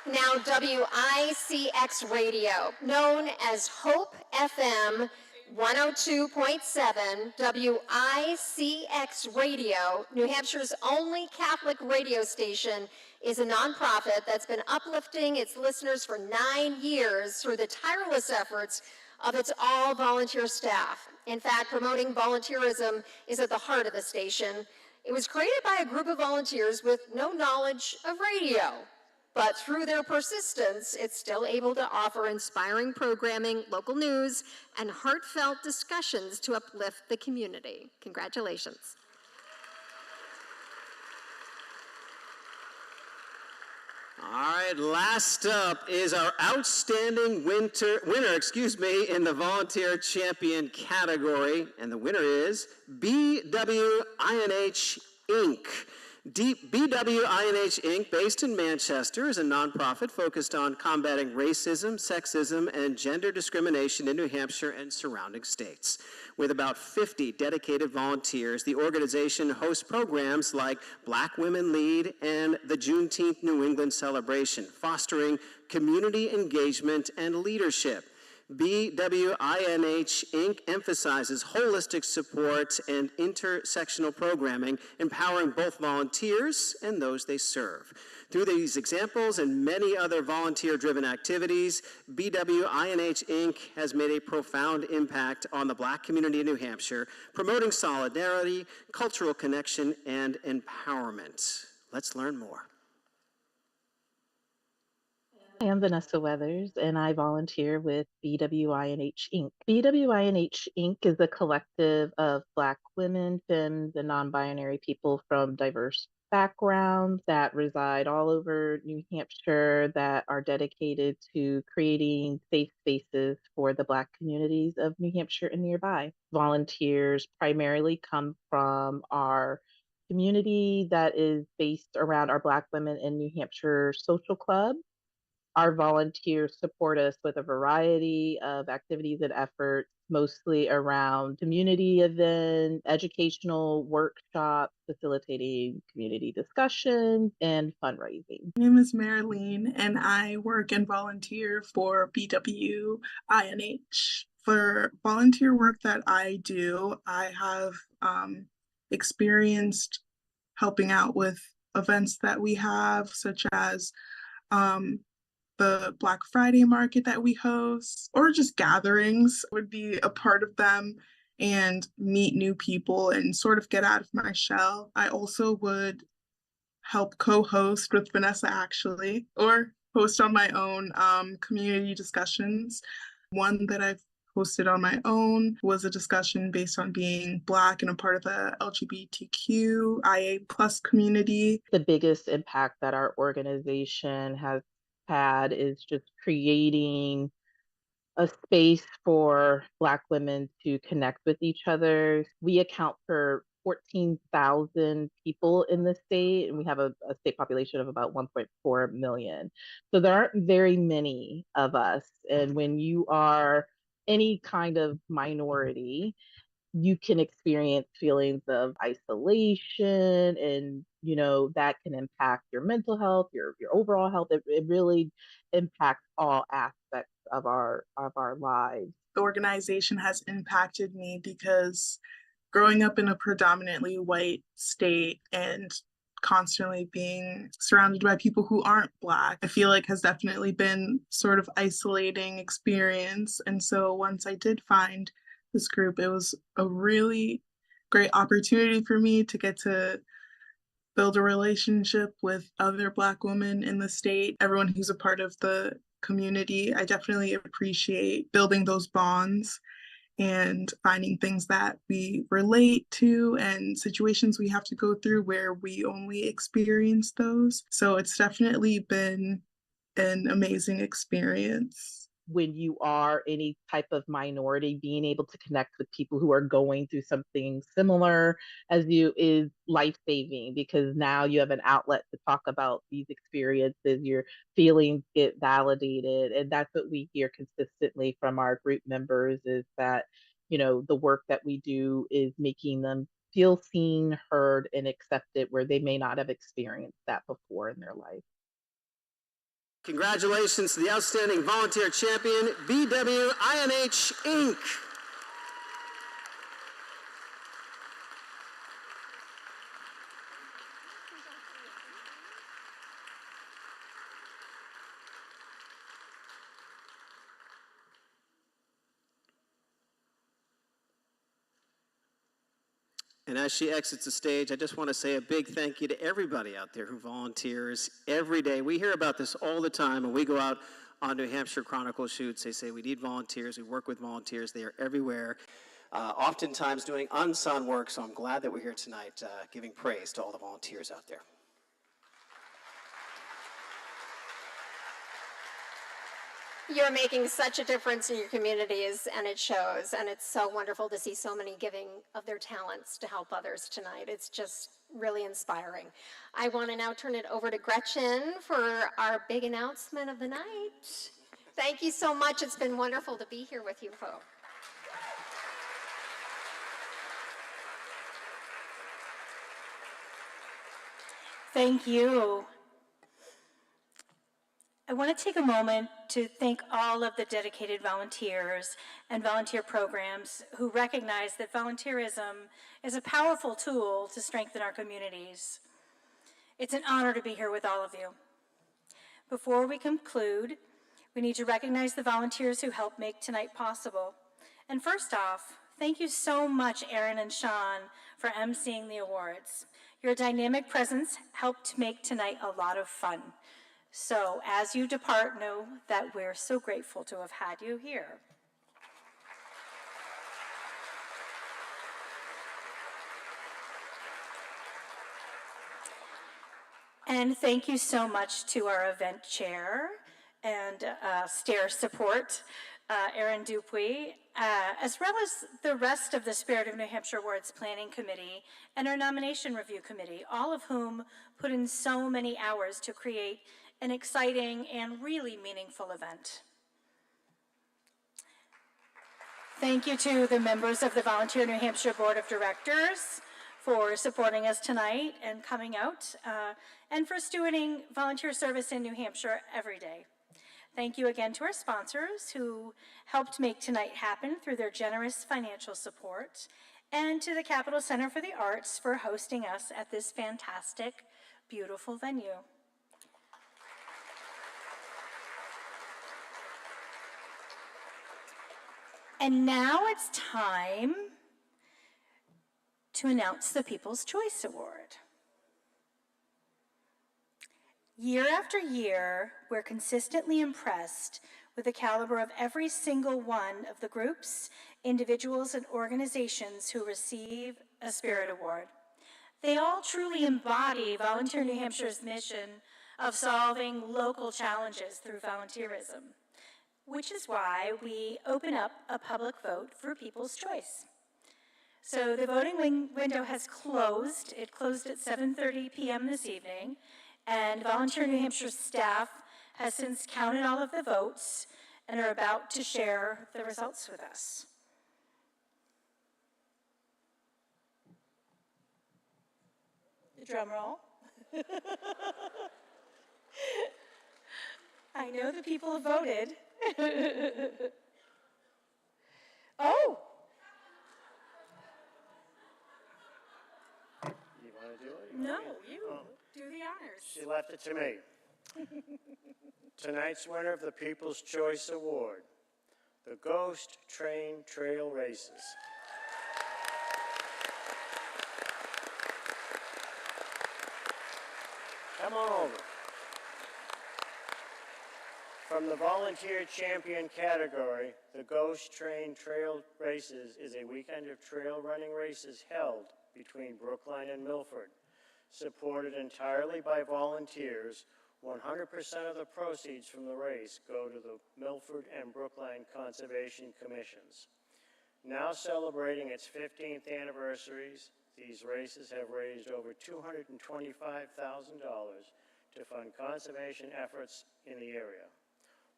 Now WICX Radio, known as Hope FM 102.7, WICX Radio, New Hampshire's only Catholic radio station, is a nonprofit that's been uplifting its listeners for 9 years through the tireless efforts of its all-volunteer staff. In fact, promoting volunteerism is at the heart of the station. It was created by a group of volunteers with no knowledge of radio, But through their persistence, it's still able to offer inspiring programming, local news, and heartfelt discussions to uplift the community. Congratulations. All right, last up is our outstanding winner, in the volunteer champion category. And the winner is BWINH Inc. BWINH Inc., based in Manchester, is a nonprofit focused on combating racism, sexism, and gender discrimination in New Hampshire and surrounding states. With about 50 dedicated volunteers, the organization hosts programs like Black Women Lead and the Juneteenth New England Celebration, fostering community engagement and leadership. BWINH Inc. emphasizes holistic support and intersectional programming, empowering both volunteers and those they serve. Through these examples and many other volunteer-driven activities, BWINH Inc. has made a profound impact on the Black community in New Hampshire, promoting solidarity, cultural connection, and empowerment. Let's learn more. I am Vanessa Weathers, and I volunteer with BWINH Inc. BWINH Inc. is a collective of Black women, femmes, and non-binary people from diverse backgrounds that reside all over New Hampshire that are dedicated to creating safe spaces for the Black communities of New Hampshire and nearby. Volunteers primarily come from our community that is based around our Black Women in New Hampshire social club. Our volunteers support us with a variety of activities and efforts, mostly around community events, educational workshops, facilitating community discussions, and fundraising. My name is Marilyn, and I work and volunteer for BWINH. For volunteer work that I do, I have experienced helping out with events that we have, such as the Black Friday market that we host, or just gatherings. Would be a part of them and meet new people and sort of get out of my shell. I also would help co-host with Vanessa, actually, or host on my own community discussions. One that I've hosted on my own was a discussion based on being Black and a part of the LGBTQIA+ community. The biggest impact that our organization has had is just creating a space for Black women to connect with each other. We account for 14,000 people in the state, and we have a state population of about 1.4 million. So there aren't very many of us. And when you are any kind of minority, you can experience feelings of isolation, and that can impact your mental health, your overall health. It really impacts all aspects of our lives. The organization has impacted me because growing up in a predominantly white state and constantly being surrounded by people who aren't Black, I feel like has definitely been sort of isolating experience. And so once I did find this group, it was a really great opportunity for me to get to build a relationship with other Black women in the state, everyone who's a part of the community. I definitely appreciate building those bonds and finding things that we relate to and situations we have to go through where we only experience those. So it's definitely been an amazing experience. When you are any type of minority, being able to connect with people who are going through something similar as you is life-saving, because now you have an outlet to talk about these experiences, your feelings get validated. And that's what we hear consistently from our group members, is that, the work that we do is making them feel seen, heard, and accepted where they may not have experienced that before in their life. Congratulations to the outstanding volunteer champion, BWINH Inc. And as she exits the stage, I just want to say a big thank you to everybody out there who volunteers every day. We hear about this all the time when we go out on New Hampshire Chronicle shoots. They say we need volunteers. We work with volunteers. They are everywhere, oftentimes doing unsung work. So I'm glad that we're here tonight giving praise to all the volunteers out there. You're making such a difference in your communities, and it shows. And it's so wonderful to see so many giving of their talents to help others tonight. It's just really inspiring. I want to now turn it over to Gretchen for our big announcement of the night. Thank you so much. It's been wonderful to be here with you folks. Thank you. I want to take a moment to thank all of the dedicated volunteers and volunteer programs who recognize that volunteerism is a powerful tool to strengthen our communities. It's an honor to be here with all of you. Before we conclude, we need to recognize the volunteers who helped make tonight possible. And first off, thank you so much, Erin and Sean, for emceeing the awards. Your dynamic presence helped make tonight a lot of fun. So as you depart, know that we're so grateful to have had you here. And thank you so much to our event chair and stair support, Erin Dupuy, as well as the rest of the Spirit of New Hampshire Awards Planning Committee and our Nomination Review Committee, all of whom put in so many hours to create an exciting and really meaningful event. Thank you to the members of the Volunteer New Hampshire Board of Directors for supporting us tonight and coming out, and for stewarding volunteer service in New Hampshire every day. Thank you again to our sponsors who helped make tonight happen through their generous financial support, and to the Capitol Center for the Arts for hosting us at this fantastic, beautiful venue. And now it's time to announce the People's Choice Award. Year after year, we're consistently impressed with the caliber of every single one of the groups, individuals, and organizations who receive a Spirit Award. They all truly embody Volunteer New Hampshire's mission of solving local challenges through volunteerism, which is why we open up a public vote for People's Choice. So the voting window has closed. It closed at 7:30 p.m. this evening, and Volunteer New Hampshire staff has since counted all of the votes and are about to share the results with us. The drum roll. I know the people have voted. Oh! You want to do it? No, you do the honors. She left it to me. Tonight's winner of the People's Choice Award, the Ghost Train Trail Races. Come on over. From the Volunteer Champion category, the Ghost Train Trail Races is a weekend of trail running races held between Brookline and Milford. Supported entirely by volunteers, 100% of the proceeds from the race go to the Milford and Brookline Conservation Commissions. Now celebrating its 15th anniversaries, these races have raised over $225,000 to fund conservation efforts in the area.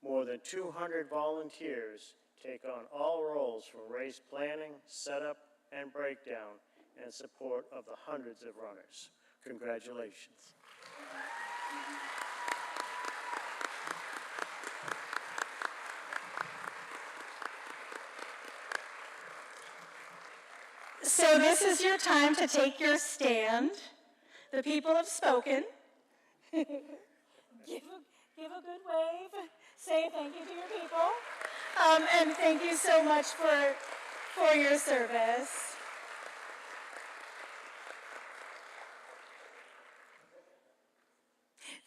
More than 200 volunteers take on all roles from race planning, setup, and breakdown in support of the hundreds of runners. Congratulations. So this is your time to take your stand. The people have spoken. Give a good wave. Say thank you to your people. And thank you so much for your service.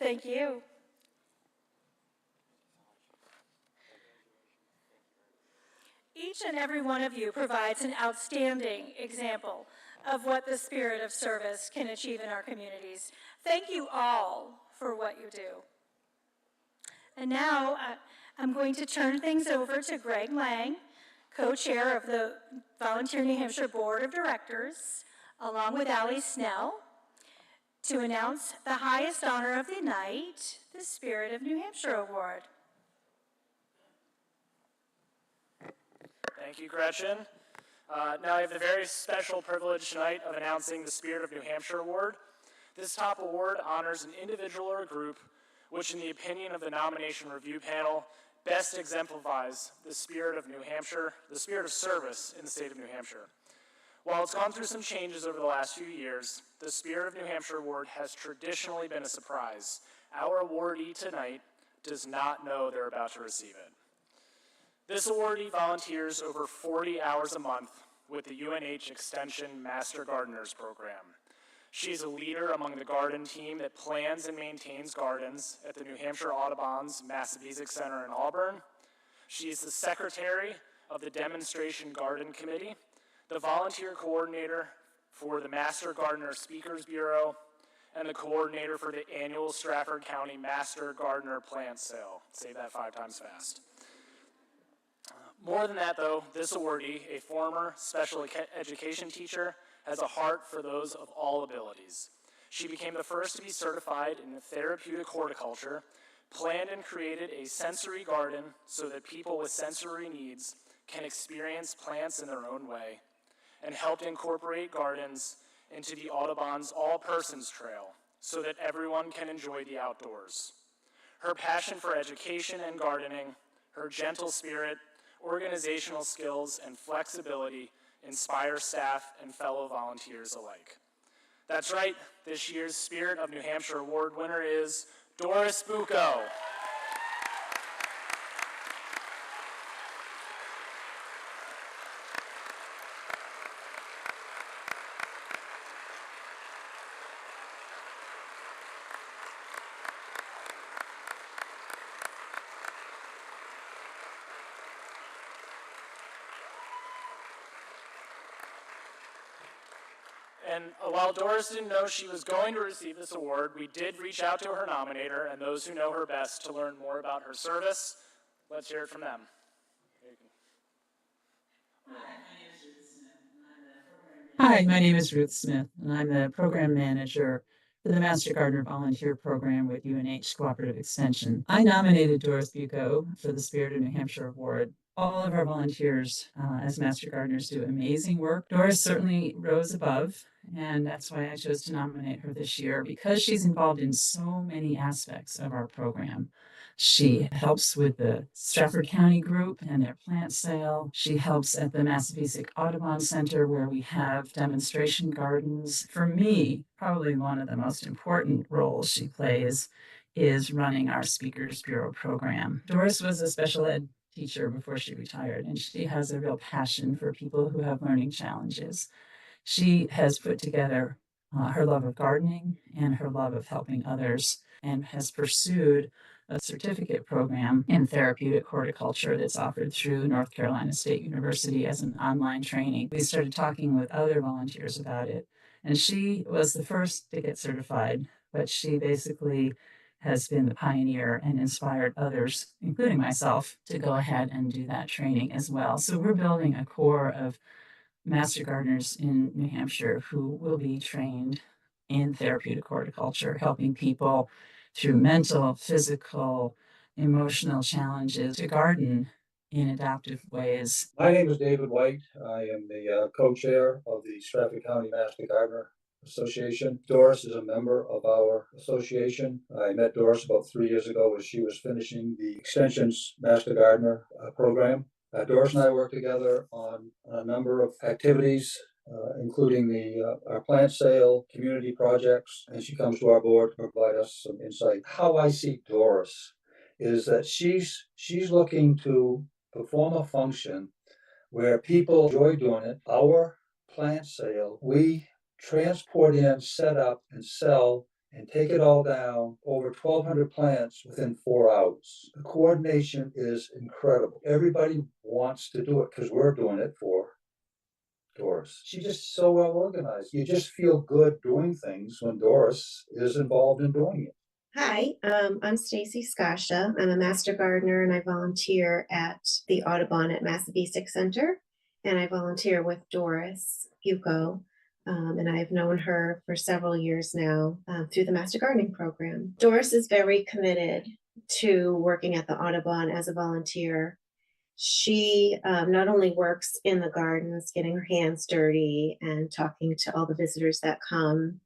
Thank you. Each and every one of you provides an outstanding example of what the spirit of service can achieve in our communities. Thank you all for what you do. And now I'm going to turn things over to Greg Lang, co-chair of the Volunteer New Hampshire Board of Directors, along with Allie Snell, to announce the highest honor of the night, the Spirit of New Hampshire Award. Thank you, Gretchen. Now I have the very special privilege tonight of announcing the Spirit of New Hampshire Award. This top award honors an individual or a group which, in the opinion of the nomination review panel, best exemplifies the spirit of New Hampshire, the spirit of service in the state of New Hampshire. While it's gone through some changes over the last few years, the Spirit of New Hampshire Award has traditionally been a surprise. Our awardee tonight does not know they're about to receive it. This awardee volunteers over 40 hours a month with the UNH Extension Master Gardeners Program. She's a leader among the garden team that plans and maintains gardens at the New Hampshire Audubon's Massabesic Center in Auburn. She's the secretary of the Demonstration Garden Committee, the volunteer coordinator for the Master Gardener Speakers Bureau, and the coordinator for the annual Stratford County Master Gardener Plant Sale. Say that 5 times fast. More than that, though, this awardee, a former special education teacher, has a heart for those of all abilities. She became the first to be certified in therapeutic horticulture, planned and created a sensory garden so that people with sensory needs can experience plants in their own way, and helped incorporate gardens into the Audubon's All Persons Trail so that everyone can enjoy the outdoors. Her passion for education and gardening, her gentle spirit, organizational skills, and flexibility inspire staff and fellow volunteers alike. That's right, this year's Spirit of New Hampshire Award winner is Doris Bucco. And while Doris didn't know she was going to receive this award, we did reach out to her nominator and those who know her best to learn more about her service. Let's hear it from them. Hi, my name is Ruth Smith, and I'm the program manager for the Master Gardener Volunteer Program with UNH Cooperative Extension. I nominated Doris Bucco for the Spirit of New Hampshire Award. All of our volunteers as Master Gardeners do amazing work. Doris certainly rose above, and that's why I chose to nominate her this year, because she's involved in so many aspects of our program. She helps with the Stratford County group and their plant sale. She helps at the Massabesic Audubon Center, where we have demonstration gardens. For me, probably one of the most important roles she plays is running our Speakers Bureau program. Doris was a special ed teacher before she retired, and she has a real passion for people who have learning challenges. She has put together her love of gardening and her love of helping others, and has pursued a certificate program in therapeutic horticulture that's offered through North Carolina State University as an online training. We started talking with other volunteers about it, and she was the first to get certified, but she basically has been the pioneer and inspired others, including myself, to go ahead and do that training as well. So we're building a core of Master Gardeners in New Hampshire who will be trained in therapeutic horticulture, helping people through mental, physical, emotional challenges to garden in adaptive ways. My name is David White. I am the co-chair of the Stratford County Master Gardener Association. Doris is a member of our association. I met Doris about 3 years ago as she was finishing the Extension's Master Gardener program. Doris and I work together on a number of activities, including our plant sale, community projects, and she comes to our board to provide us some insight. How I see Doris is that she's looking to perform a function where people enjoy doing it. Our plant sale, we transport in, set up, and sell and take it all down, over 1,200 plants within 4 hours. The coordination is incredible. Everybody wants to do it because we're doing it for Doris. She's just so well organized. You just feel good doing things when Doris is involved in doing it. Hi, I'm Stacy Skasha. I'm a master gardener and I volunteer at the Audubon at Massabesic Center. And I volunteer with Doris Bucco. And I've known her for several years now through the Master Gardening Program. Doris is very committed to working at the Audubon as a volunteer. She not only works in the gardens, getting her hands dirty and talking to all the visitors that come,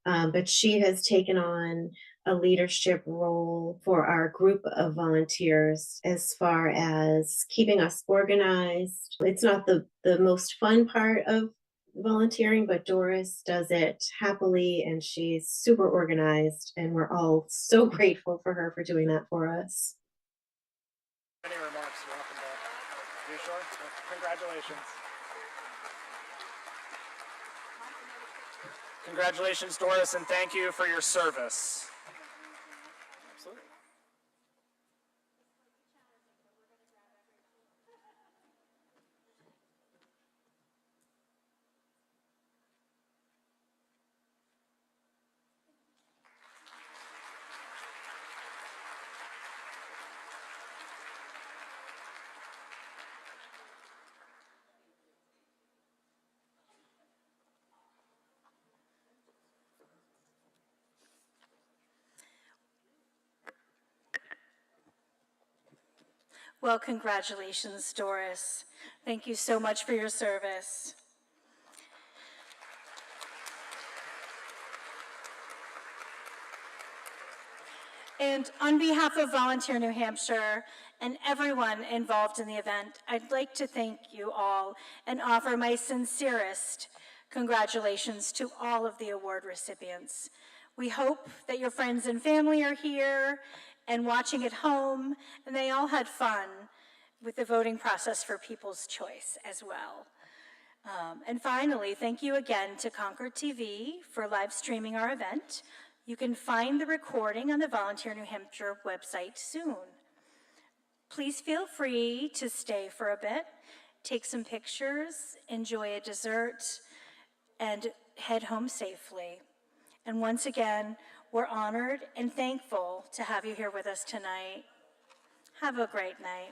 but she has taken on a leadership role for our group of volunteers as far as keeping us organized. It's not the most fun part of volunteering, but Doris does it happily and she's super organized and we're all so grateful for her for doing that for us. Any remarks? Welcome back. You sure? Congratulations. Congratulations, Doris, and thank you for your service. Absolutely. Well, congratulations, Doris. Thank you so much for your service. And on behalf of Volunteer New Hampshire and everyone involved in the event, I'd like to thank you all and offer my sincerest congratulations to all of the award recipients. We hope that your friends and family are here and watching at home, and they all had fun with the voting process for People's Choice as well. And finally, thank you again to Concord TV for live streaming our event. You can find the recording on the Volunteer New Hampshire website soon. Please feel free to stay for a bit, take some pictures, enjoy a dessert, and head home safely. And once again, we're honored and thankful to have you here with us tonight. Have a great night.